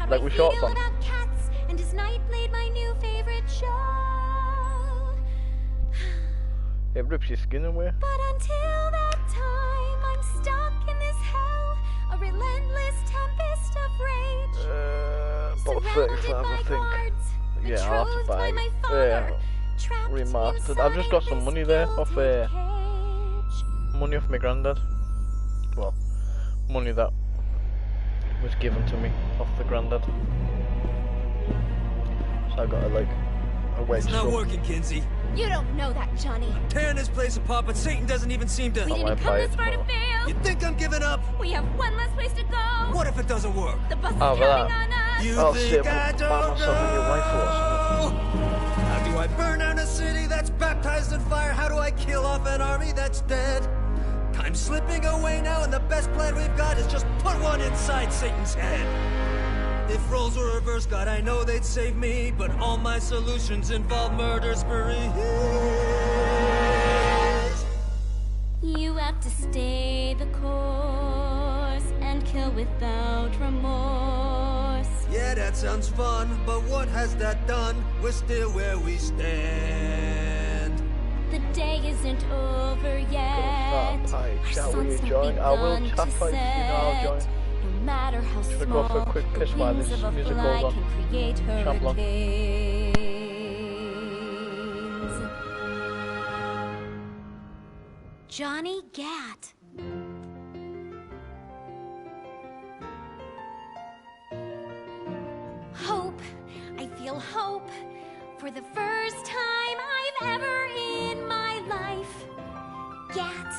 like with shorts on? And his night played my new favorite show. It rips your skin away. But until that time, I'm stuck in this hell, a relentless tempest of rage. About 35, I think. Yeah, I'll have to buy remastered. I've just got some money there off money off my granddad. Well, money that was given to me off the granddad. So I got a wedge. It's not so. working, Kinsey. You don't know that, Johnny. Tearing this place apart, but Satan doesn't even seem to... We didn't come this far to fail. You think I'm giving up? We have one less place to go. What if it doesn't work? The bus is counting on us. You I'll think sit I by don't myself in your rifle or something. How do I burn down a city that's baptized in fire? How do I kill off an army that's dead? Time's slipping away now, and the best plan we've got is just put one inside Satan's head. If roles were reversed, God, I know they'd save me, but all my solutions involve murder sprees. You have to stay the course and kill without remorse. Yeah, that sounds fun, but what has that done? We're still where we stand. The day isn't over yet. Shall we join? I will tap if you know I'll join. No matter how Should we small, go for a quick piss while this wings of a music fly goes on? can create Champlon. hurricanes. Johnny Gat. Hope. I feel hope. For the first time I've ever in my life. Gat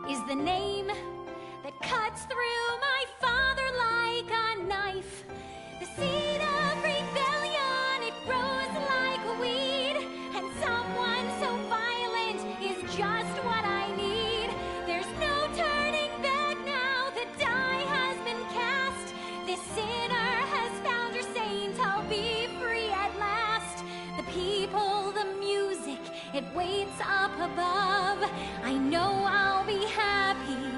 is the name that cuts through my father like a knife. The seed of rebellion, it grows like a weed, and someone so violent is just what I need. There's no turning back now, the die has been cast. This sinner has found her saint, I'll be free at last. The people, the music, it waits up above. I know I'll be happy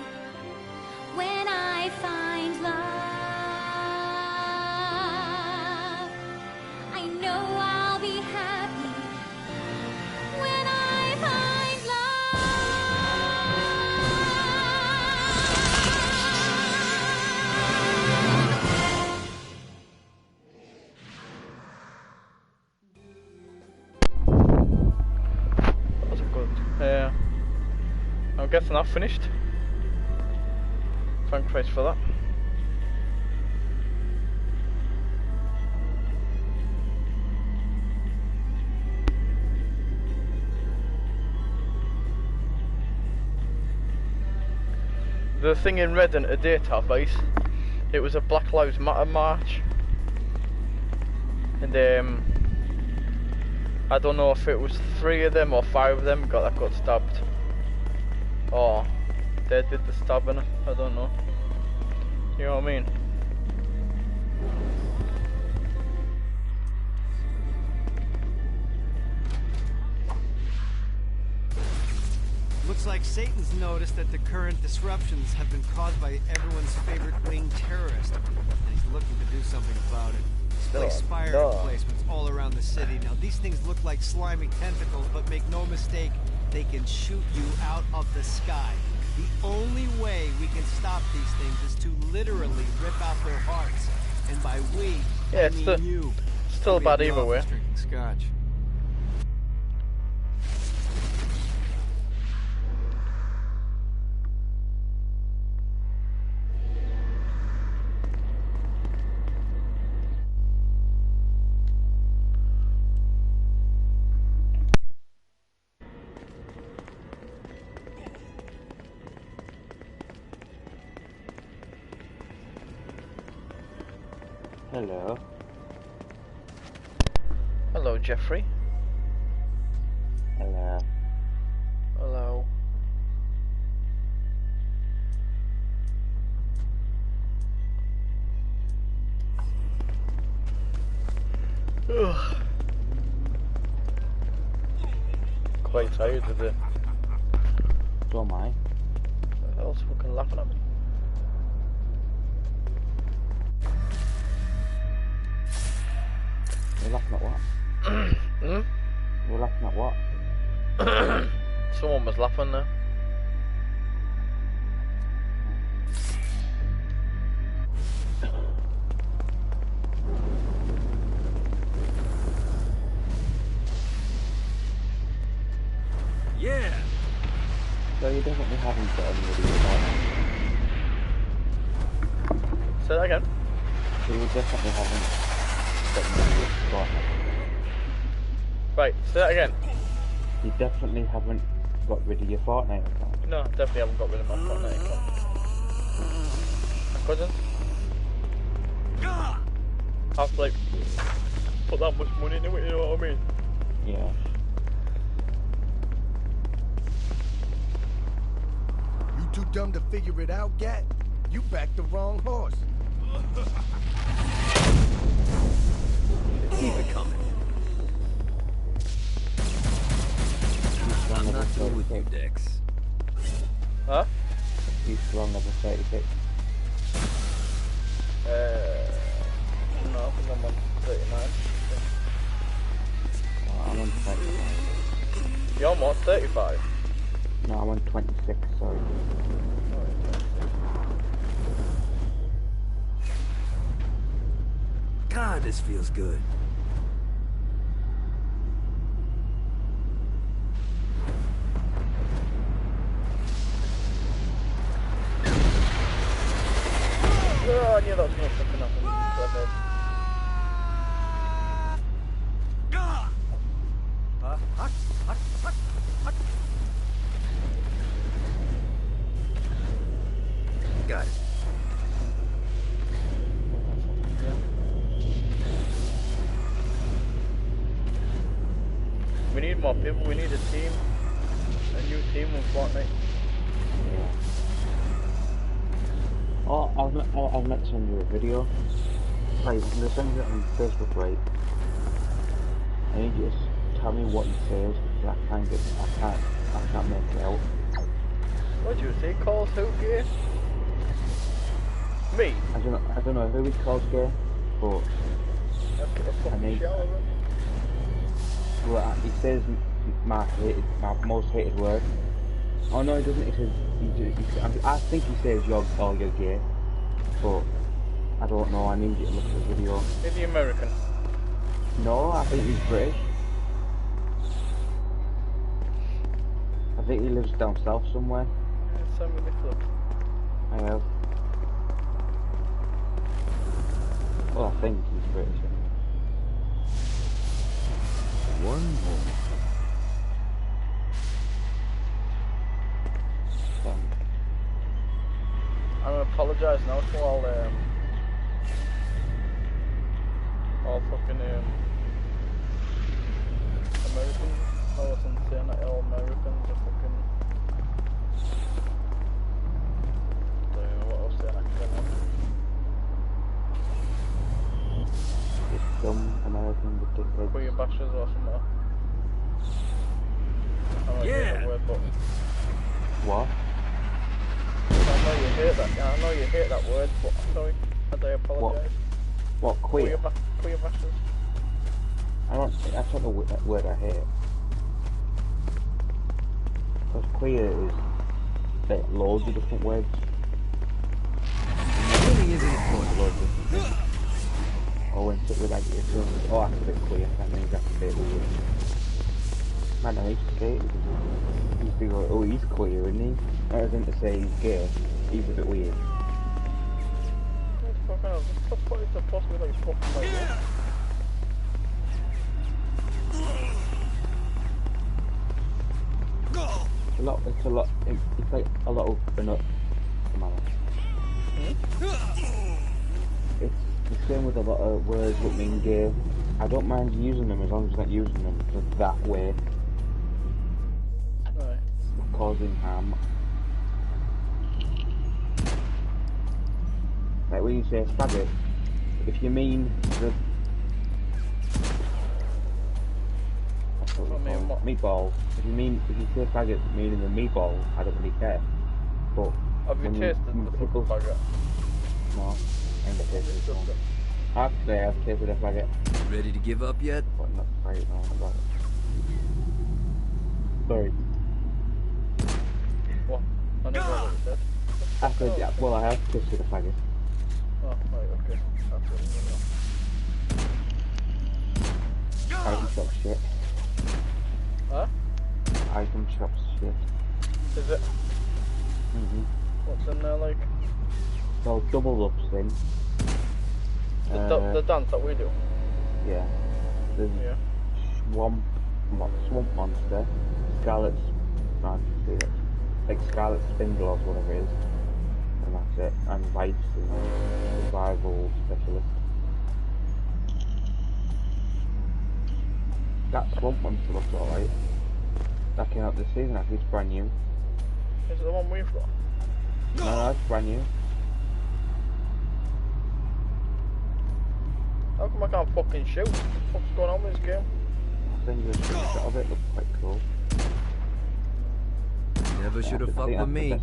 when I find love. I know I'll be happy when I find That was good. I'm guessing I've finished. Thank Christ for that. The thing in Reading at Data base, it was a Black Lives Matter march, and I don't know if it was 3 of them or 5 of them got stabbed, or they did the stabbing. I don't know. You know what I mean? Looks like Satan's noticed that the current disruptions have been caused by everyone's favorite winged terrorist, and he's looking to do something about it. Place fire emplacements all around the city. Now, these things look like slimy tentacles, but make no mistake, they can shoot you out of the sky. The only way we can stop these things is to literally rip out their hearts. And by we, yeah, I mean you. Still bad either way. Drinking scotch. Hello. Hello, Jeffrey. Hello. Hello. Ugh. Quite tired today. So am I. What else fucking laughing at me? You're laughing at what? Hmm? You're laughing at what? Someone was laughing there. Yeah. So you definitely haven't got any of these on. Say that again. So you definitely haven't got any of these on. Right, say that again. You definitely haven't got rid of your Fortnite account. No, definitely haven't got rid of my Fortnite account. I couldn't. Have to like put that much money into it, you know what I mean? Yeah. You too dumb to figure it out, Gat? You backed the wrong horse. Keep it coming. I'm not through with you, Dex. Huh? He's strong level 36. No, I think I'm on 39. I'm on 25. You're on what, 35? No, I'm on 26, sorry. God, this feels good. Oh, I knew that was going to fucking happen. Got it. We need more people, we need a team. A new team with Fortnite. Oh, I was meant to send you a video. Right, I'm gonna send you it on Facebook, right? And you just tell me what he says, because I can't make it out. What do you say? Calls who gay? Me? I don't know who he calls gay, but I need. Well, he says my most hated word. Oh no, he doesn't. He says I think he says you're gay, but I don't know. I need you to look at the video. Is he American? No, I think he's British. I think he lives down south somewhere. Yeah, send me the clip. I have. Well, I think he's British. One more. I'm gonna apologise now to all fucking Americans. I wasn't saying that all Americans are fucking. Don't know what I was saying actually. Just some American ridiculous. Queer bashers or something. I don't know the word, but What? I know you hate that. Yeah, I know you hate that word, but sorry, I apologise. What queer? Queer bashers. That's not the word I hate. Because queer is like loads of different words. It really isn't important. Loads of different things. Or when sit with like your son, oh that's a bit queer, that means that's a bit weird. Man, I used to say it because he used to go, oh he's queer, isn't he? Rather than to say he's gay, he's a bit weird. Fucking hell, just put it to possibly like fucking like that. It's like a lot of enough. It's the same with a lot of words that mean gay. I don't mind using them as long as you're not using them that way. Right. Causing harm. Like when you say faggot, if you mean the meatball, if you say faggot meaning the meatball, I don't really care. But have you tasted the fucking faggot? No, I ain't tasted it. Actually, I've tasted a faggot. Ready to give up yet? But not right now. Sorry. What? I never heard what you said. I said, yeah, well, I have tasted a faggot. Oh, right, okay. That's what you know. Item shop shit. Huh? Item shop shit. Is it? What's in there, like? Well, double ups then. The dance that we do? Yeah. There's Swamp, what, swamp monster, Scarlet's, no, like Scarlet Spindle or whatever it is, and that's it. And Vice is survival specialist. That swamp monster looks alright. That came out this season, I think it's brand new. Is it the one we've got? No, it's brand new. How come I can't fucking shoot? What the fuck's going on with this game? I think the screenshot of it looks quite cool. Never should have fucked with me.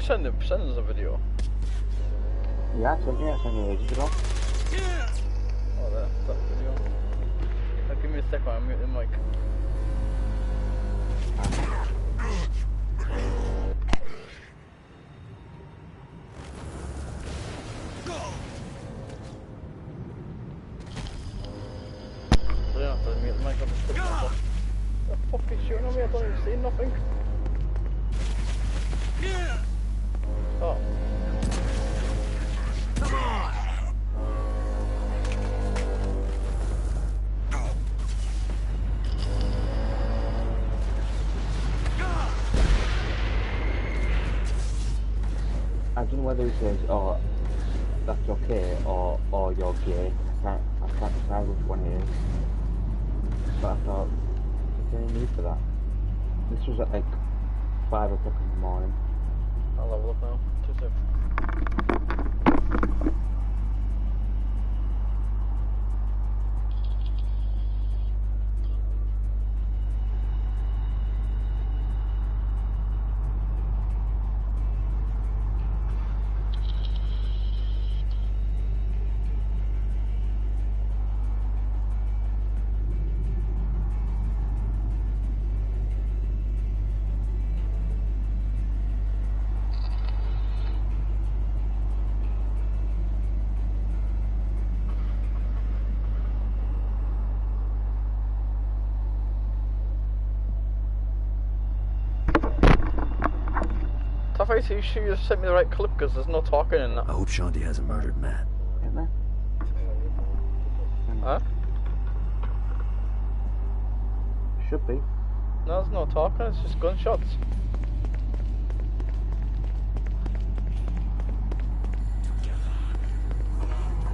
Send us a video. Yeah, I sent you ages ago. Oh, that video. Give me a second, I'll mute the mic. I don't have to mute the mic, I'll just put it up. The fuck is shooting at me? I don't even see nothing. Oh. Come on. I don't know whether he says, oh, that's okay, or you're gay. I can't decide which one it is. But I thought, is there any need for that? This was at like 5 o'clock in the morning. I'll level up now. 2 seconds. You should have sent me the right clip because there's no talking in that. I hope Shanti hasn't murdered Matt. Huh? Should be. No, there's no talking, it's just gunshots.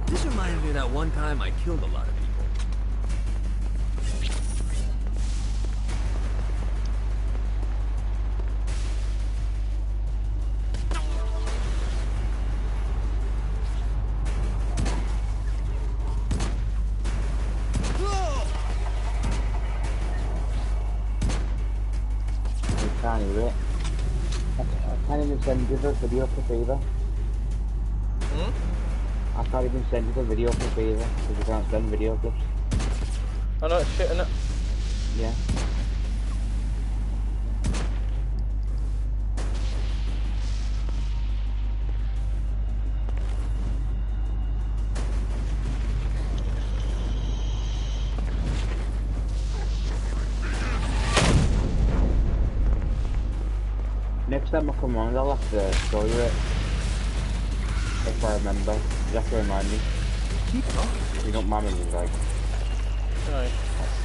This reminds me of that one time I killed a lot of people. I can't even send you the video for Fever. I can't even send you the video for Fever because you can't send video clips. I know it's shit, innit? Yeah. Next time I come on, I'll have to show you it. If I remember. You have to remind me. Keep talking. You don't mind me, like... Right.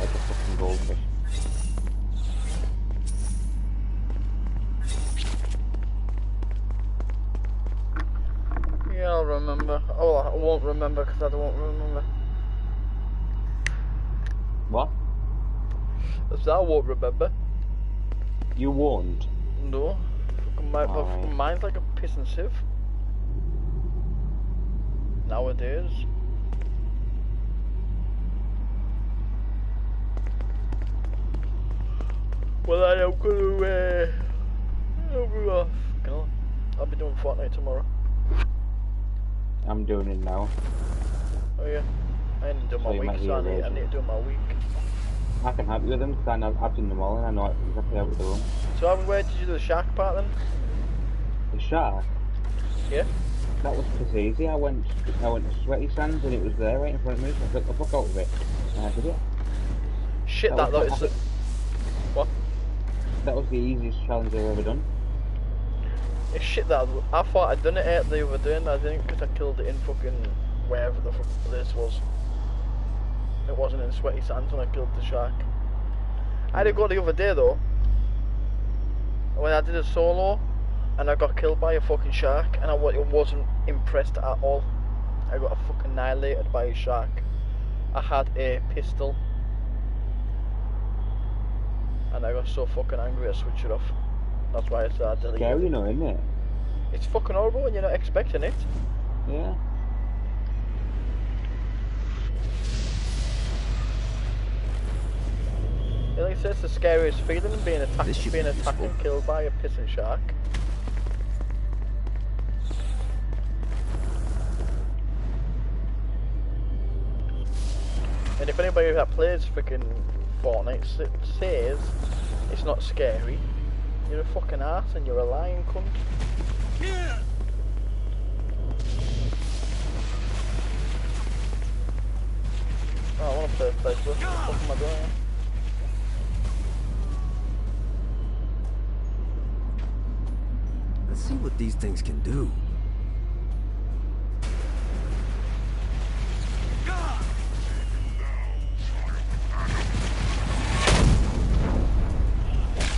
Like a fucking goldfish. Yeah, I'll remember. Oh, I won't remember because I don't remember. What? I won't remember. You won't? No. My fucking mind's like a piss and sieve. Nowadays. Well, I am gonna, I'll be doing Fortnite tomorrow. I'm doing it now. Oh yeah? I need to do my week, so I need to do my week. I can help you with them, because I've done them all and I know exactly how to do them. So where did you do the shark part then? The shark? Yeah? That was pretty easy. I went to Sweaty Sands and it was there right in front of me, so I took the fuck out of it. And I did it. Shit, that though is... What? That was the easiest challenge I've ever done. It's shit that I thought I'd done it the other day and I didn't, because I killed it in fucking wherever the fuck this was. It wasn't in Sweaty Sands when I killed the shark. I had to go the other day though, when I did a solo and I got killed by a fucking shark and I wasn't impressed at all. I got fucking annihilated by a shark. I had a pistol and I got so fucking angry I switched it off. That's why I started deleting it. Scary, you know, isn't it? It's fucking horrible when you're not expecting it. Yeah. I think it's the scariest feeling, being attacked and killed by a pissing shark. And if anybody that plays freaking Fortnite says it's not scary, you're a fucking ass and you're a lying cunt. Yeah. Oh, I want to play a place with. What the fuck am I doing? Let's see what these things can do.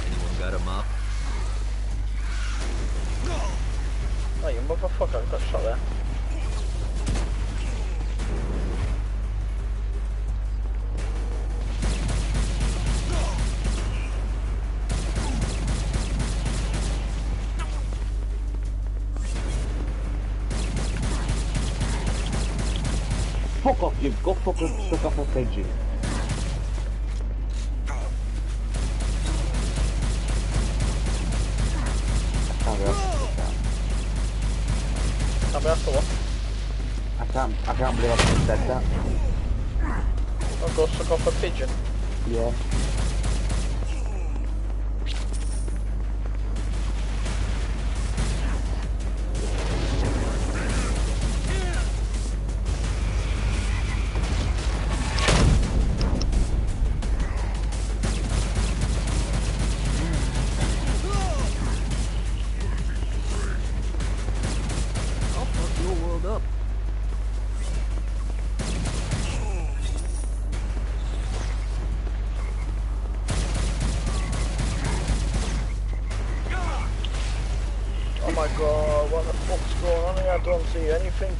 Anyone got him up? Oh, you motherfucker, I got shot there. Fuck off, you go fucking suck off a pigeon. Can't be after what? I can't believe I just said that. I'll go suck off a pigeon. Yeah. Oh my god, what the fuck's going on here? I don't see anything.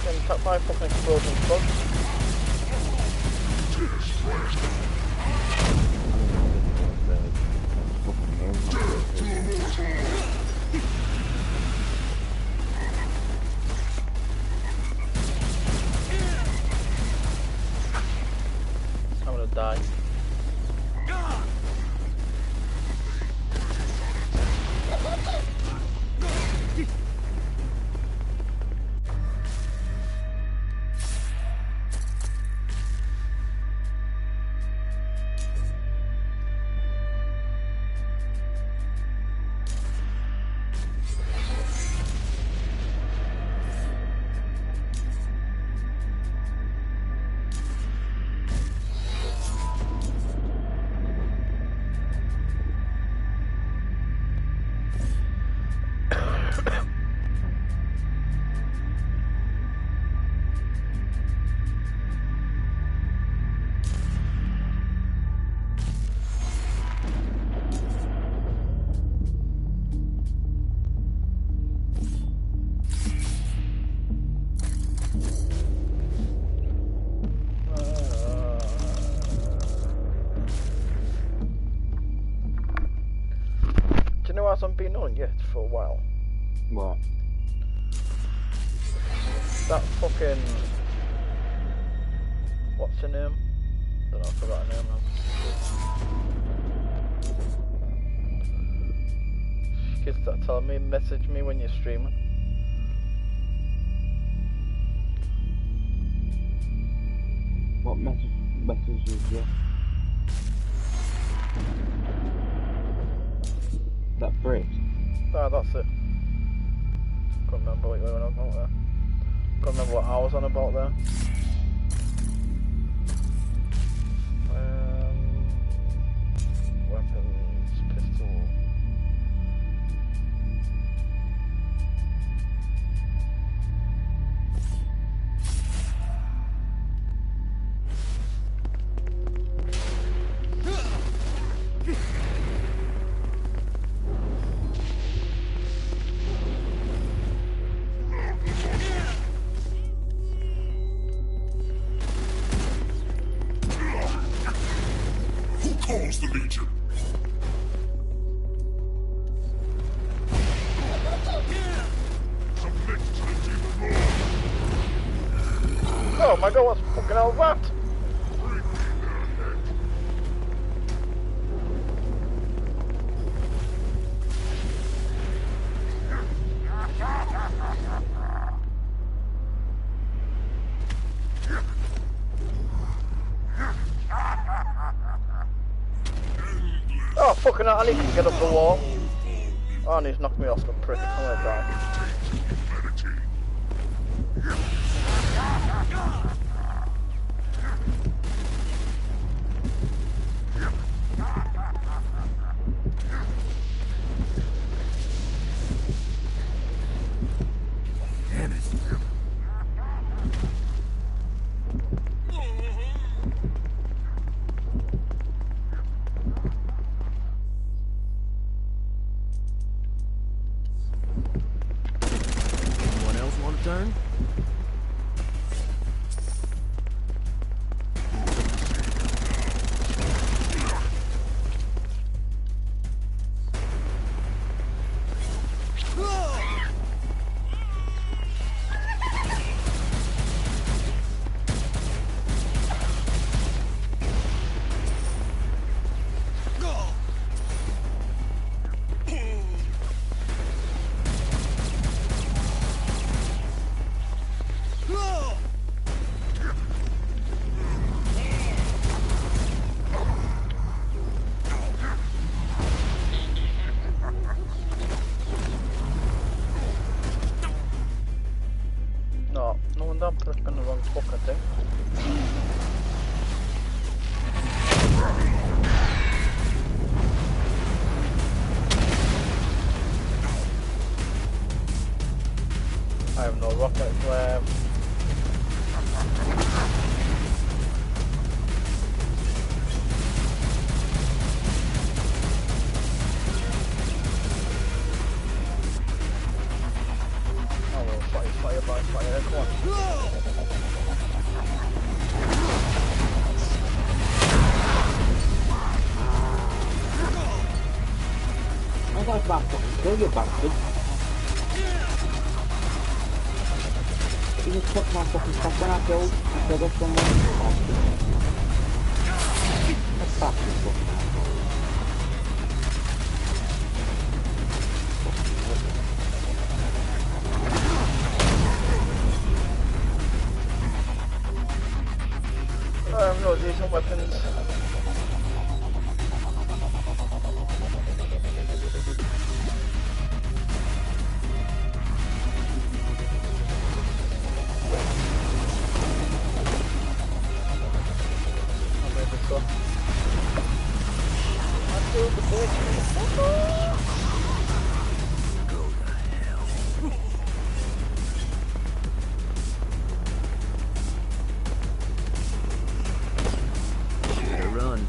I'm attacked by fucking exploding bugs. I'm gonna die. Hasn't been on yet for a while. What? That fucking... What's her name? I don't know, I forgot her name now. kids that tell me, message me when you're streaming. What messages you? That bridge? Ah, that's it. Can't remember what you were on about there. Can't remember what I was on about there. Weapons, pistol. Who calls the Legion? Oh my god, what's fucking hell that? Oh fucking hell, I need to get up the wall. Oh, and he's knocked me off the prick. I'm gonna die. Damn it. Anyone else want a turn? No wonder I'm clicking the wrong fucking thing. I have no rockets left. I will fight fire by fire, come on. I got a bastard. Kill you, bastard. You just took my fucking stuff when I killed someone. That's bastard fucking asshole. I have no decent weapons. Better run.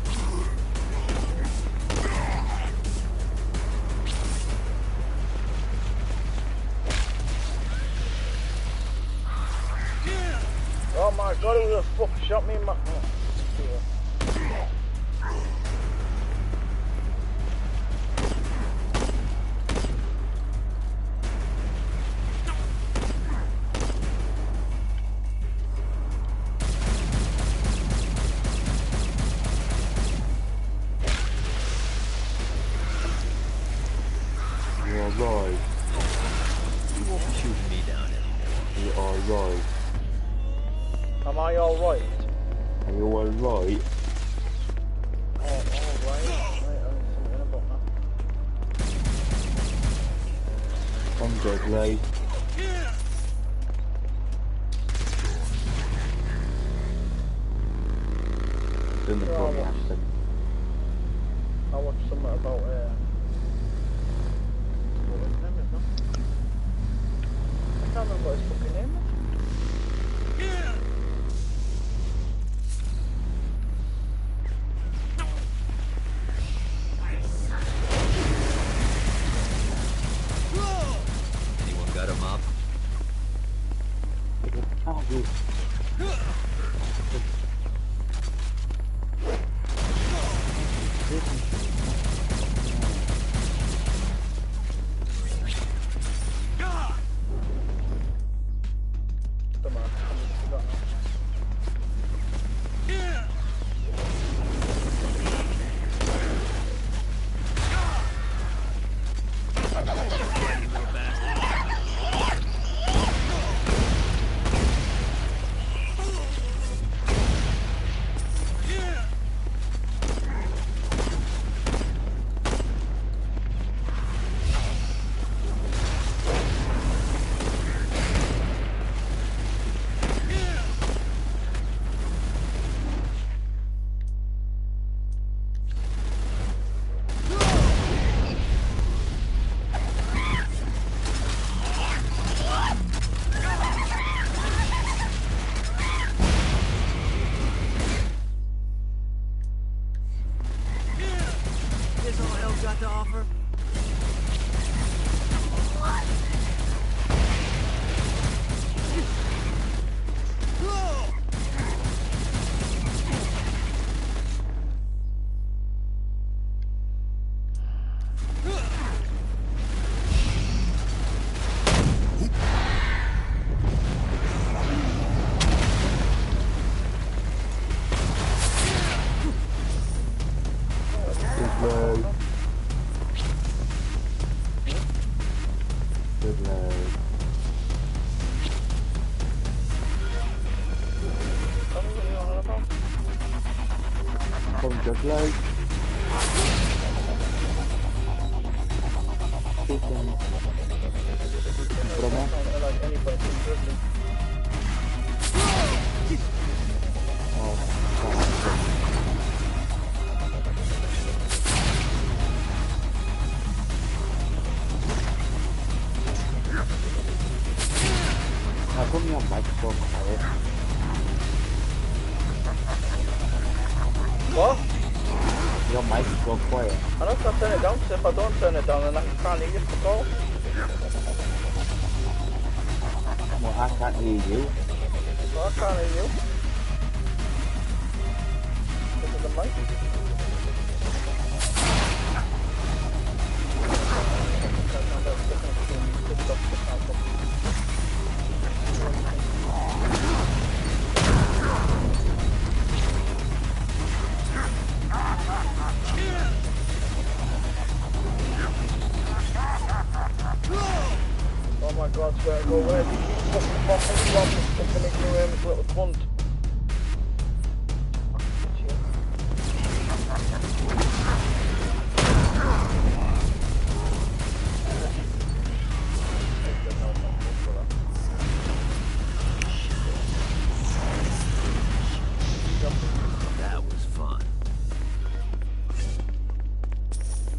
Oh my god, who the fuck shot me in my... Oh, alright? Are you alright? Oh, alright. Right, I'm thinking about that. I'm dead, right? Doing the broadcasting. I watched something about what his name is now? I can't remember what his fucking name is. Anyone got a mop? Oh, you. What? Your mic is so quiet. I don't have to turn it down, so if I don't turn it down, then I can't hear you at all. Well, I can't hear you. Well, I can't hear you. This is the mic. Oh my god, swear to go, where did you fucking bombing from this fucking ignorant little cunt? That was fun.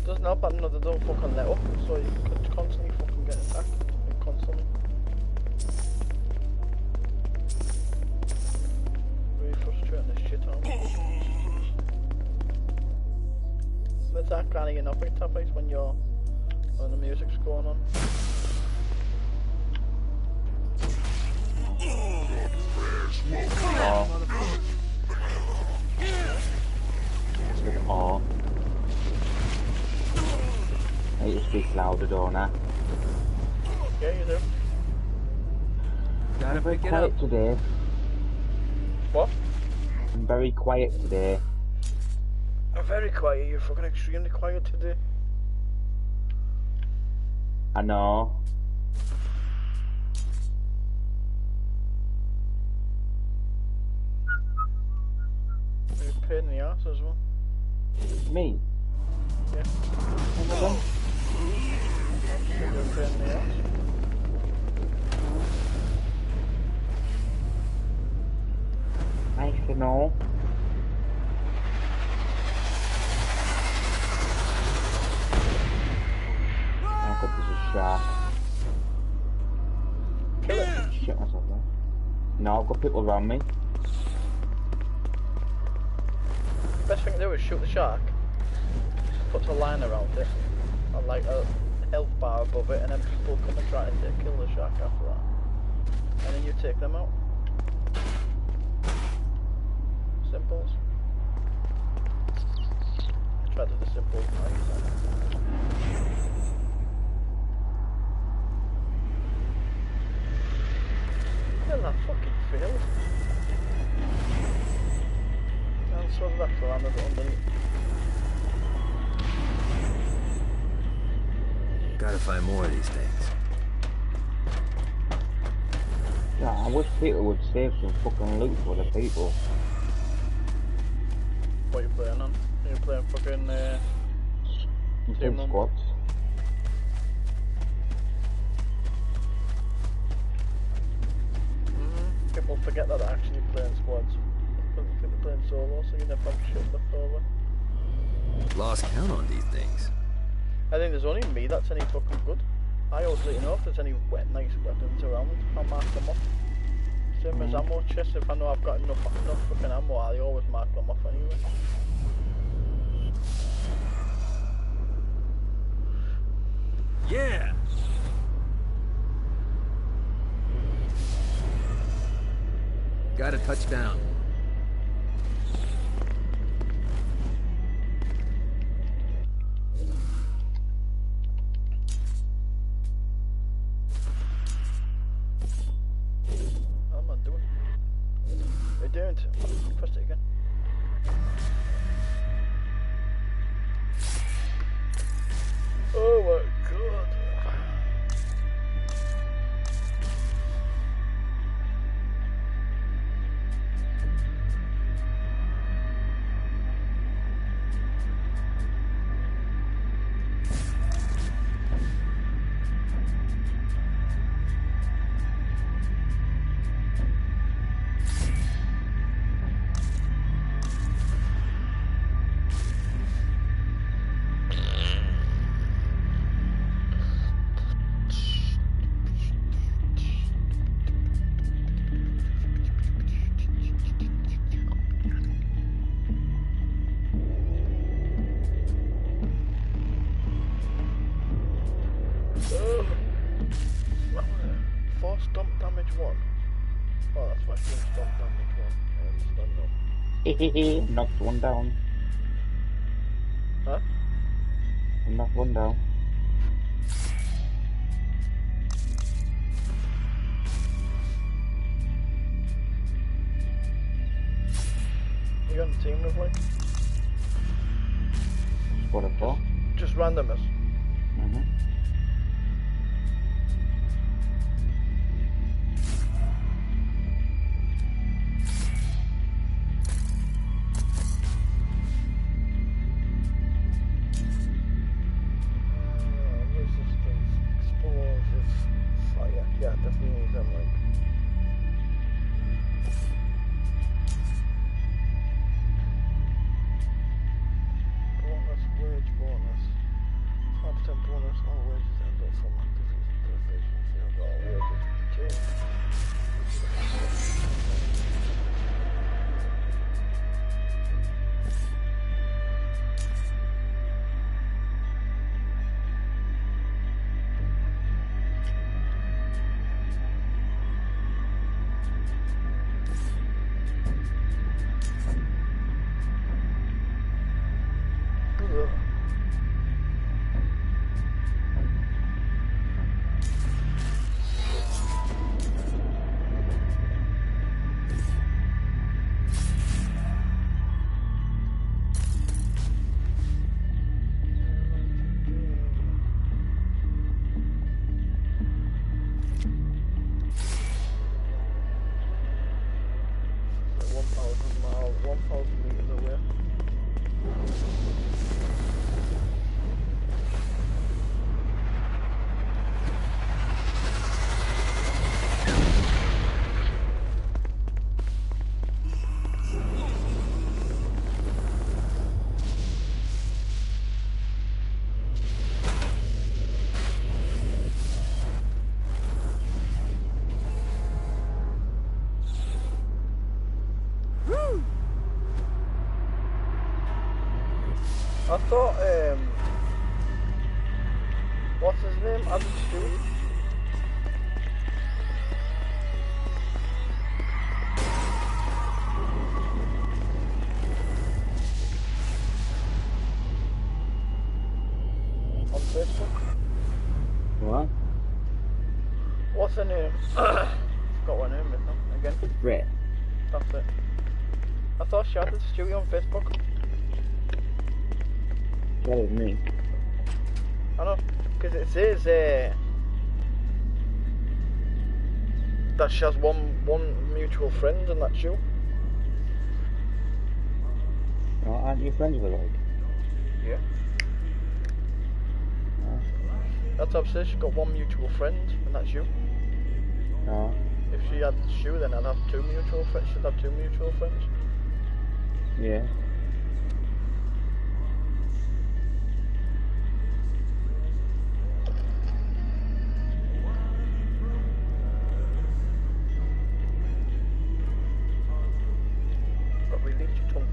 Doesn't help that they don't fucking let up, so you could constantly fucking get attacked. Constantly. Really frustrating this shit out. The attack can't get nothing topics when the music's going on. Oh. I need to speak louder, don't I? Yeah, you do. I'm very quiet today. What? I'm very quiet today. I'm very quiet, you're fucking extremely quiet today. I know. pain in the ass as well. Me? Yeah. You're a pain in the ass. Nice to know. Oh god, there's a shark. Kill it. Shit myself there. No, I've got people around me. Best thing to do is shoot the shark. Just put a line around it, and like a health bar above it, and then people come and try and kill the shark after that. And then you take them out. Simples. I tried to do the simple. Hell, that fucking failed. And so that's what I'm underneath. Gotta find more of these things. Yeah, I wish people would save some fucking loot for the people. What are you playing on? Are you playing fucking Team squads. People forget that they're actually playing squads. People think they're playing solo, so you never have shit left over. Lost count on these things. I think there's only me that's any fucking good. I always let you know if there's any nice weapons around. I'll mark them off. Same as ammo chests. If I know I've got enough fucking ammo, I always mark them off anyway. Yeah! Got a touchdown. I'm not doing it. I don't. Press it again. Oh my god. Force dump damage 1. Oh, that's my first dump damage 1. I understand now. Knocked one down. Huh? I knocked one down. You on the team with like? Squad of 4. Just randomers. Mm-hmm. Resistance, explosives, fire. Yeah, definitely need them like. Bonus, wage bonus, 5% bonus 1,000 meters away. I thought, what's his name? Adam Stewart? On Facebook? What? What's her name? Got one name again. Brett. That's it. I thought she added Stewie on Facebook. That is me. I know, because it says that she has one mutual friend, and that's you. Oh, aren't you friends with her? Like? Yeah. That's what it says. She's got one mutual friend, and that's you. No. If she had Stu, then I'd have two mutual friends. She'd have two mutual friends. Yeah. Got really itchy tongue.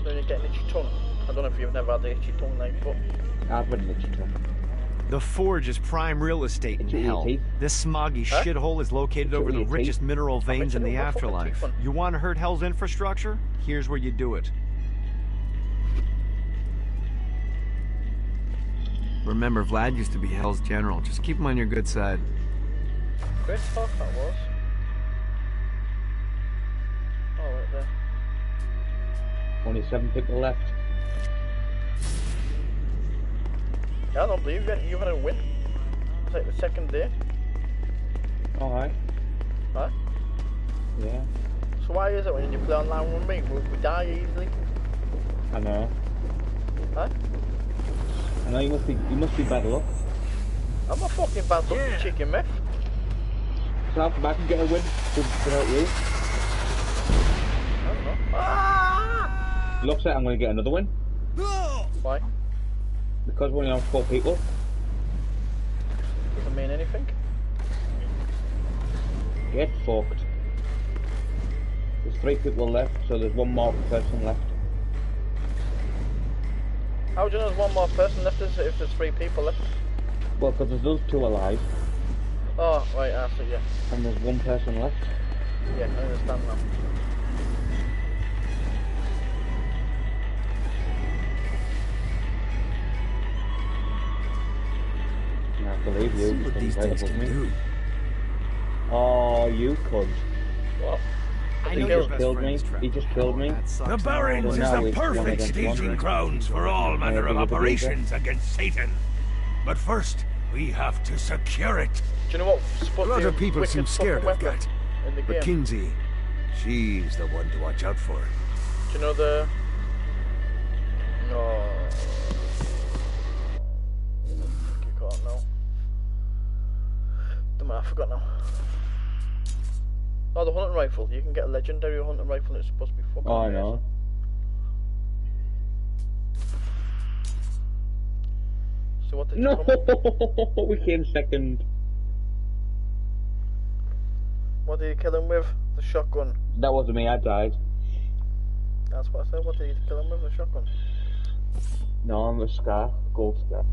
So you're getting itchy tongue. I don't know if you've never had the itchy tongue like, but I've had an itchy tongue. The Forge is prime real estate in hell. This smoggy shithole is located over the richest mineral veins in the afterlife. You want to hurt Hell's infrastructure? Here's where you do it. Remember, Vlad used to be Hell's general. Just keep him on your good side. great talk that was. Oh, right there. Only 7 people left. Yeah, I don't believe you've had a win. It's like the second day. Alright. Huh? Yeah. So why is it when you play online with me, we die easily? I know. Huh? I know you must be bad luck. I'm not fucking bad luck, you chicken meth. So I'll come back and get a win without you. I don't know. Ah! Looks like I'm going to get another win. Why? Because we're only on 4 people. Doesn't mean anything. Get fucked. There's 3 people left, so there's 1 more person left. How do you know there's 1 more person left if there's 3 people left? Well, because there's those 2 alive. Oh, right, I see, yeah. And there's 1 person left. Yeah, I understand now. I believe you. See what these things can do. Oh, you cunt. What? He just killed me. He just killed me. The Barrens is the perfect staging grounds for all manner of operations against Satan. But first, we have to secure it. Do you know what? A lot of people seem scared of Gat. But game. Kinsey, she's the one to watch out for. Do you know the... No... You can't know. I forgot now. Oh, the hunting rifle. You can get a legendary hunting rifle and it's supposed to be fucking Oh, I know. So what did No, you come? we came second. What did you kill him with? The shotgun. That wasn't me, I died. That's what I said. What did you kill him with? The shotgun. No, I'm a Scar. Gold Scar.